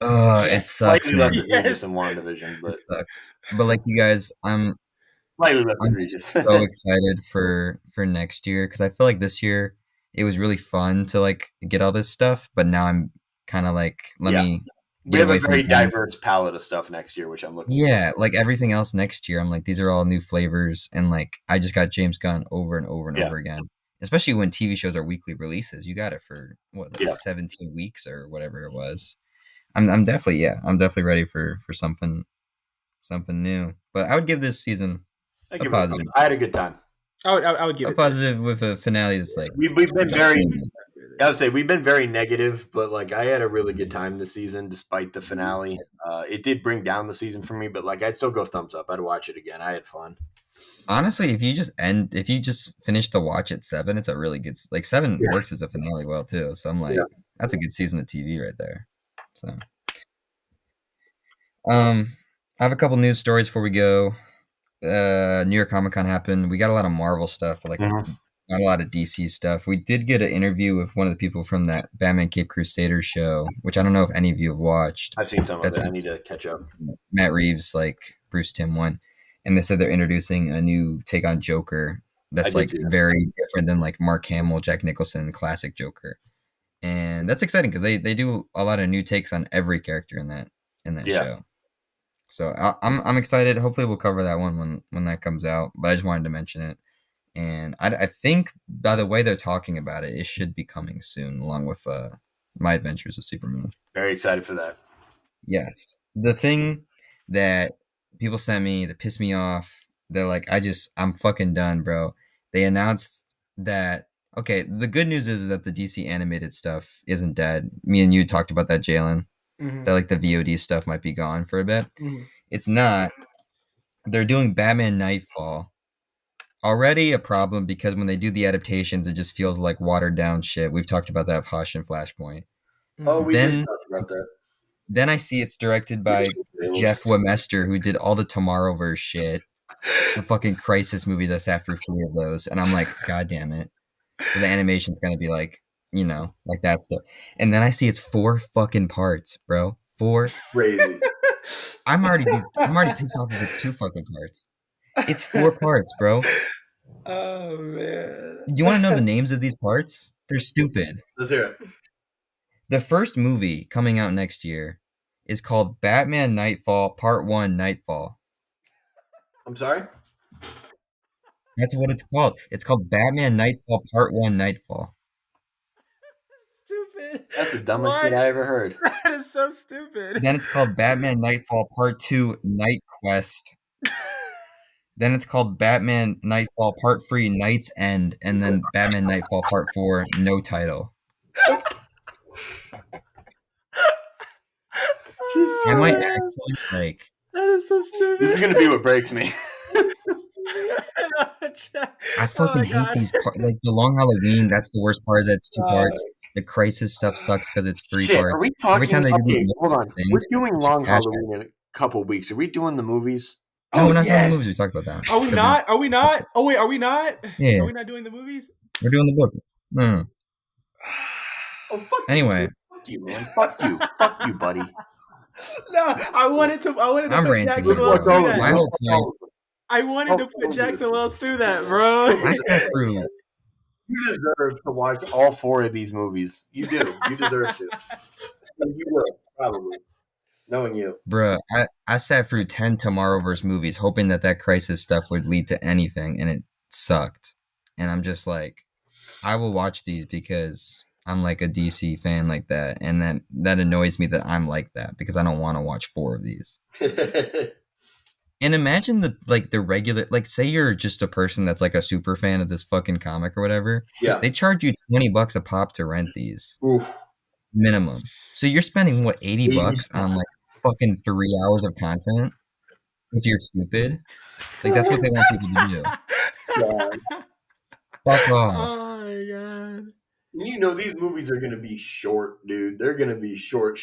S1: It sucks,
S2: Slightly
S1: man.
S2: less egregious in WandaVision, but
S1: It sucks. But like, you guys,
S2: slightly less
S1: I'm
S2: egregious.
S1: so excited for next year, because I feel like this year it was really fun to like get all this stuff, but now I'm kind of like, let me
S2: We
S1: get
S2: have
S1: away
S2: a
S1: from
S2: very
S1: them.
S2: diverse palette of stuff next year, which I'm looking
S1: Yeah, like everything else next year, I'm like, these are all new flavors, and like I just got James Gunn over and over and
S2: Yeah.
S1: over again. Especially when TV shows are weekly releases, you got it for what, like
S2: Yeah.
S1: 17 weeks or whatever it was. I'm definitely ready for something new. But I would give this season
S2: I
S1: a
S2: give it a
S1: positive.
S2: thumbs. I had a good time.
S3: I would give
S1: A
S3: it
S1: positive with a finale that's like,
S2: We've been very, I would say we've been very negative, but like I had a really good time this season despite the finale. It did bring down the season for me, but like I'd still go thumbs up. I'd watch it again. I had fun.
S1: honestly, if you just finish the watch at 7, it's a really good, like 7 works as a finale well too. So I'm like, that's a good season of TV right there. So I have a couple news stories before we go. New York Comic Con happened. We got a lot of Marvel stuff, but like not a lot of DC stuff. We did get an interview with one of the people from that Batman Cape Crusader show, which I don't know if any of you have watched.
S2: I've seen some of
S1: That's
S2: it. I need to catch up.
S1: Matt Reeves, like Bruce Timm one, and they said they're introducing a new take on Joker that's like very different than like Mark Hamill, Jack Nicholson, classic Joker, and that's exciting because they do a lot of new takes on every character in that show. So I'm excited. Hopefully we'll cover that one when that comes out. But I just wanted to mention it, and I think by the way they're talking about it, it should be coming soon, along with My Adventures of Superman.
S2: Very excited for that.
S1: Yes, the thing that people sent me that pissed me off, they're like, I'm fucking done, bro. They announced that, okay, the good news is that the DC animated stuff isn't dead. Me and you talked about that, Jalen. That like the VOD stuff might be gone for a bit. It's not. They're doing Batman Nightfall already a problem because when they do the adaptations, it just feels like watered down shit. We've talked about that with Hush and Flashpoint.
S5: Oh, we
S1: Then-
S5: did talk about that.
S1: Then I see it's directed by Jeff Wemester, who did all the Tomorrowverse shit. The fucking Crisis movies. I sat through 3 of those, and I'm like, God damn it. So the animation's gonna be like, like that stuff. And then I see it's 4 fucking parts, bro. 4.
S5: Crazy.
S1: I'm already pissed off if it's 2 fucking parts. It's 4 parts, bro.
S3: Oh man.
S1: Do you want to know the names of these parts? They're stupid.
S5: Let's hear it.
S1: The first movie coming out next year is called Batman Nightfall Part 1 Nightfall.
S5: I'm sorry?
S1: That's what it's called. It's called Batman Nightfall Part 1 Nightfall.
S3: Stupid.
S2: That's the dumbest shit I ever heard.
S3: That is so stupid.
S1: Then it's called Batman Nightfall Part 2 Night Quest. Then it's called Batman Nightfall Part 3 Night's End. And then Batman Nightfall Part 4 No Title. I might actually like.
S3: That is so stupid.
S2: This is gonna be what breaks me.
S1: I fucking hate these parts. Like the Long Halloween, that's the worst part. Is that it's 2 parts. The Crisis stuff sucks because it's 3
S2: Shit,
S1: parts.
S2: are we talking?
S1: Every time they do
S2: Okay,
S1: these
S2: hold on.
S1: things,
S2: We're doing
S1: it's
S2: Long
S1: cash
S2: Halloween in a couple weeks. Are we doing the movies?
S1: Oh, we're not doing
S3: yes.
S1: the movies. We talked about that.
S3: Are we not? Are we not? Oh wait, are we not?
S1: Yeah.
S3: Are we not doing the movies?
S1: We're doing the book. Mm.
S5: Oh, fuck
S1: Anyway.
S5: you. Fuck you, man. Fuck you.
S2: Fuck you, buddy.
S3: No, I wanted to
S1: I'm
S3: put
S1: ranting.
S3: Jackson Wells through that.
S1: My whole point.
S3: I wanted to put Jackson Wells through that, bro.
S1: I sat through.
S2: You deserve to watch all 4 of these movies.
S5: You do. You deserve to. You will, probably. Knowing you.
S1: Bruh, I sat through 10 Tomorrowverse movies hoping that Crisis stuff would lead to anything, and it sucked. And I'm just like, I will watch these because I'm like a DC fan like that, and that annoys me that I'm like that because I don't want to watch 4 of these. And imagine the regular, like, say you're just a person that's like a super fan of this fucking comic or whatever.
S5: Yeah.
S1: They charge you $20 a pop to rent these.
S5: Oof.
S1: Minimum. So you're spending what, $80 on like fucking 3 hours of content if you're stupid? Like that's what they want people to do.
S5: God.
S1: Fuck off.
S3: Oh my god.
S5: You know these movies are gonna be short, dude. They're gonna be short.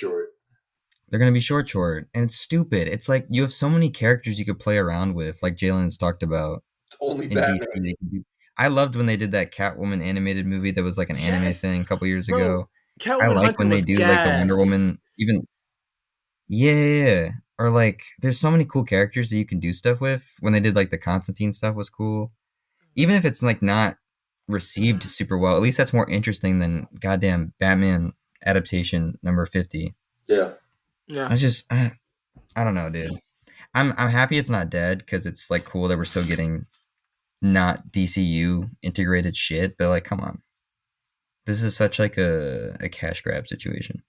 S1: They're gonna be short, and it's stupid. It's like you have so many characters you could play around with, like Jalen's talked about
S5: It's only
S1: in
S5: Batman.
S1: DC. They can do. I loved when they did that Catwoman animated movie that was like an anime
S3: Yes,
S1: thing a couple years
S3: bro.
S1: ago.
S3: Catwoman
S1: I like
S3: Hunter
S1: when they
S3: was
S1: do like the
S3: gas.
S1: Wonder Woman, even. Yeah, or like there's so many cool characters that you can do stuff with. When they did like the Constantine stuff was cool, even if it's like not received super well. At least that's more interesting than goddamn Batman adaptation number 50.
S5: Yeah.
S3: Yeah.
S1: I don't know, dude. I'm happy it's not dead because it's like cool that we're still getting not DCU integrated shit, but like come on. This is such like a cash grab situation.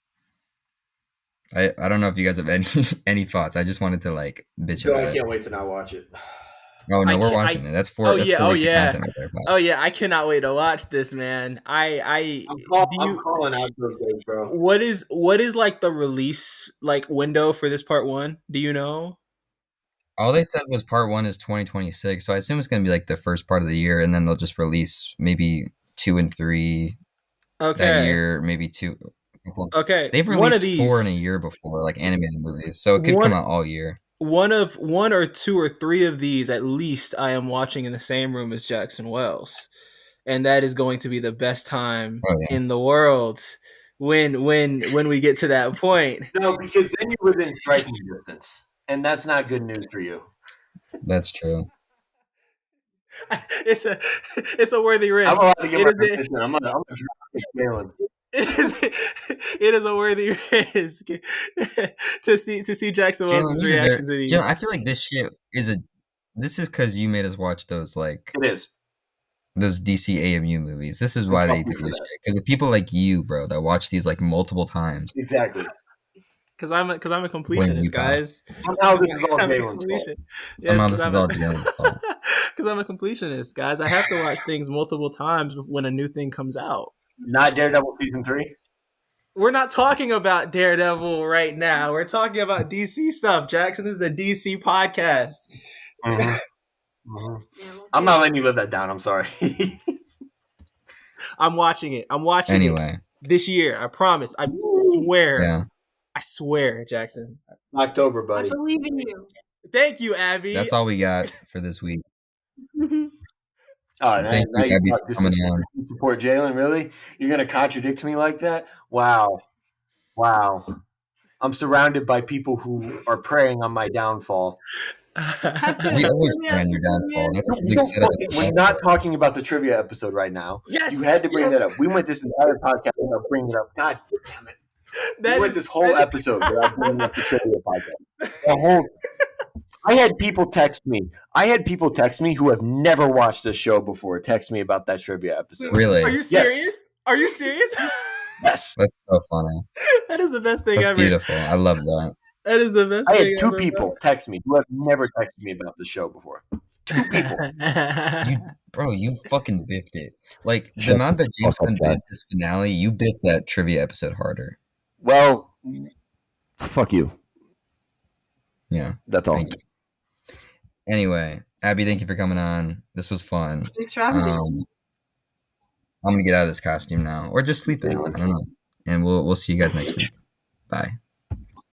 S1: I don't know if you guys have any thoughts. I just wanted to like bitch
S5: No,
S1: about
S5: I
S1: it.
S5: can't wait to not watch it.
S1: Oh no,
S3: I
S1: we're
S3: can't-
S1: watching it. That's 4
S3: Oh,
S1: that's
S3: yeah,
S1: 4
S3: oh,
S1: weeks
S3: yeah.
S1: of content right there. Pop.
S3: Oh yeah, I cannot wait to watch this, man.
S5: I'm calling out those days, bro.
S3: What is like the release like window for this part 1? Do you know?
S1: All they said was part 1 is 2026, so I assume it's gonna be like the first part of the year, and then they'll just release maybe 2 and 3
S3: Okay.
S1: that year, maybe 2.
S3: Okay.
S1: They've
S3: one of
S1: released
S3: these
S1: 4 in a year before, like animated movies, so it could
S3: One-
S1: come out all year.
S3: one or 2 or 3 of these at least I am watching in the same room as Jackson Wells. And that is going to be the best time
S1: Oh, yeah.
S3: in the world when we get to that point.
S2: No, because then you're within striking distance, and that's not good news for you.
S1: That's true.
S3: It's a worthy risk.
S2: I'm allowed to get my
S3: It is a-
S2: permission. I'm gonna drop Jalen.
S3: it is a worthy risk to see Jackson Wells'
S1: Jalen,
S3: reaction to these.
S1: Jalen, I feel like this shit this is because you made us watch those like
S2: It is.
S1: those DC AMU movies. This is why they do this shit. Because the people like you, bro, that watch these like multiple times.
S2: Exactly.
S3: Because I'm a completionist, guys.
S2: Somehow this is all
S3: I'm a
S2: Jalen's fault.
S3: completion-
S1: Somehow
S3: Yes,
S1: this
S3: 'cause
S1: is
S3: I'm
S1: all Jalen's fault.
S3: Because I'm a completionist, guys. I have to watch things multiple times when a new thing comes out.
S2: Not Daredevil season 3.
S3: We're not talking about Daredevil right now. We're talking about DC stuff. Jackson, this is a DC podcast.
S2: Mhm. Mhm.
S4: Yeah, we'll
S2: I'm
S4: see.
S2: not letting you live that down. I'm sorry.
S3: I'm watching it. I'm watching it
S1: Anyway,
S3: this year. I promise. I swear.
S1: yeah,
S3: I swear, Jackson.
S2: October,
S4: I
S2: buddy.
S4: believe in you.
S3: Thank you, Abby.
S1: that's all we got for this week.
S2: Oh, now,
S1: Thank
S2: now
S1: you,
S2: you
S1: Abby,
S2: talk
S1: for
S2: just
S1: coming
S2: to
S1: on.
S2: support Jalen. Really? You're gonna contradict me like that? Wow. I'm surrounded by people who are preying on my downfall.
S4: Have to
S1: We always
S4: bring
S1: pray
S4: up
S1: on your
S4: the
S1: downfall.
S4: trivia.
S1: That's a big setup.
S2: We're not talking about the trivia episode right now.
S3: Yes,
S2: You had to bring
S3: yes.
S2: that up. We went this entire podcast without bringing it up. God damn it.
S3: That
S2: We went
S3: is-
S2: this whole episode without bringing up the trivia podcast. I had people text me. Who have never watched this show before text me about that trivia episode.
S1: Really?
S3: Are you serious? Are you serious?
S2: Yes.
S1: That's so funny.
S3: That is the best thing
S1: That's
S3: ever.
S1: beautiful. I love that.
S3: That is the best
S2: I had
S3: thing
S2: two
S3: ever,
S2: people text me who have never texted me about the show before. Two people.
S1: You fucking biffed it. Like the
S2: Shut
S1: amount that James
S2: fuck up,
S1: Gunn
S2: Chad.
S1: biffed this finale, you biffed that trivia episode harder.
S2: Well, fuck you.
S1: Yeah.
S2: That's all.
S1: Thank you. Anyway, Abby, thank you for coming on. This was fun.
S4: Thanks for having me.
S1: I'm gonna get out of this costume now, or just sleep in it. I don't know. And we'll see you guys next week. Bye.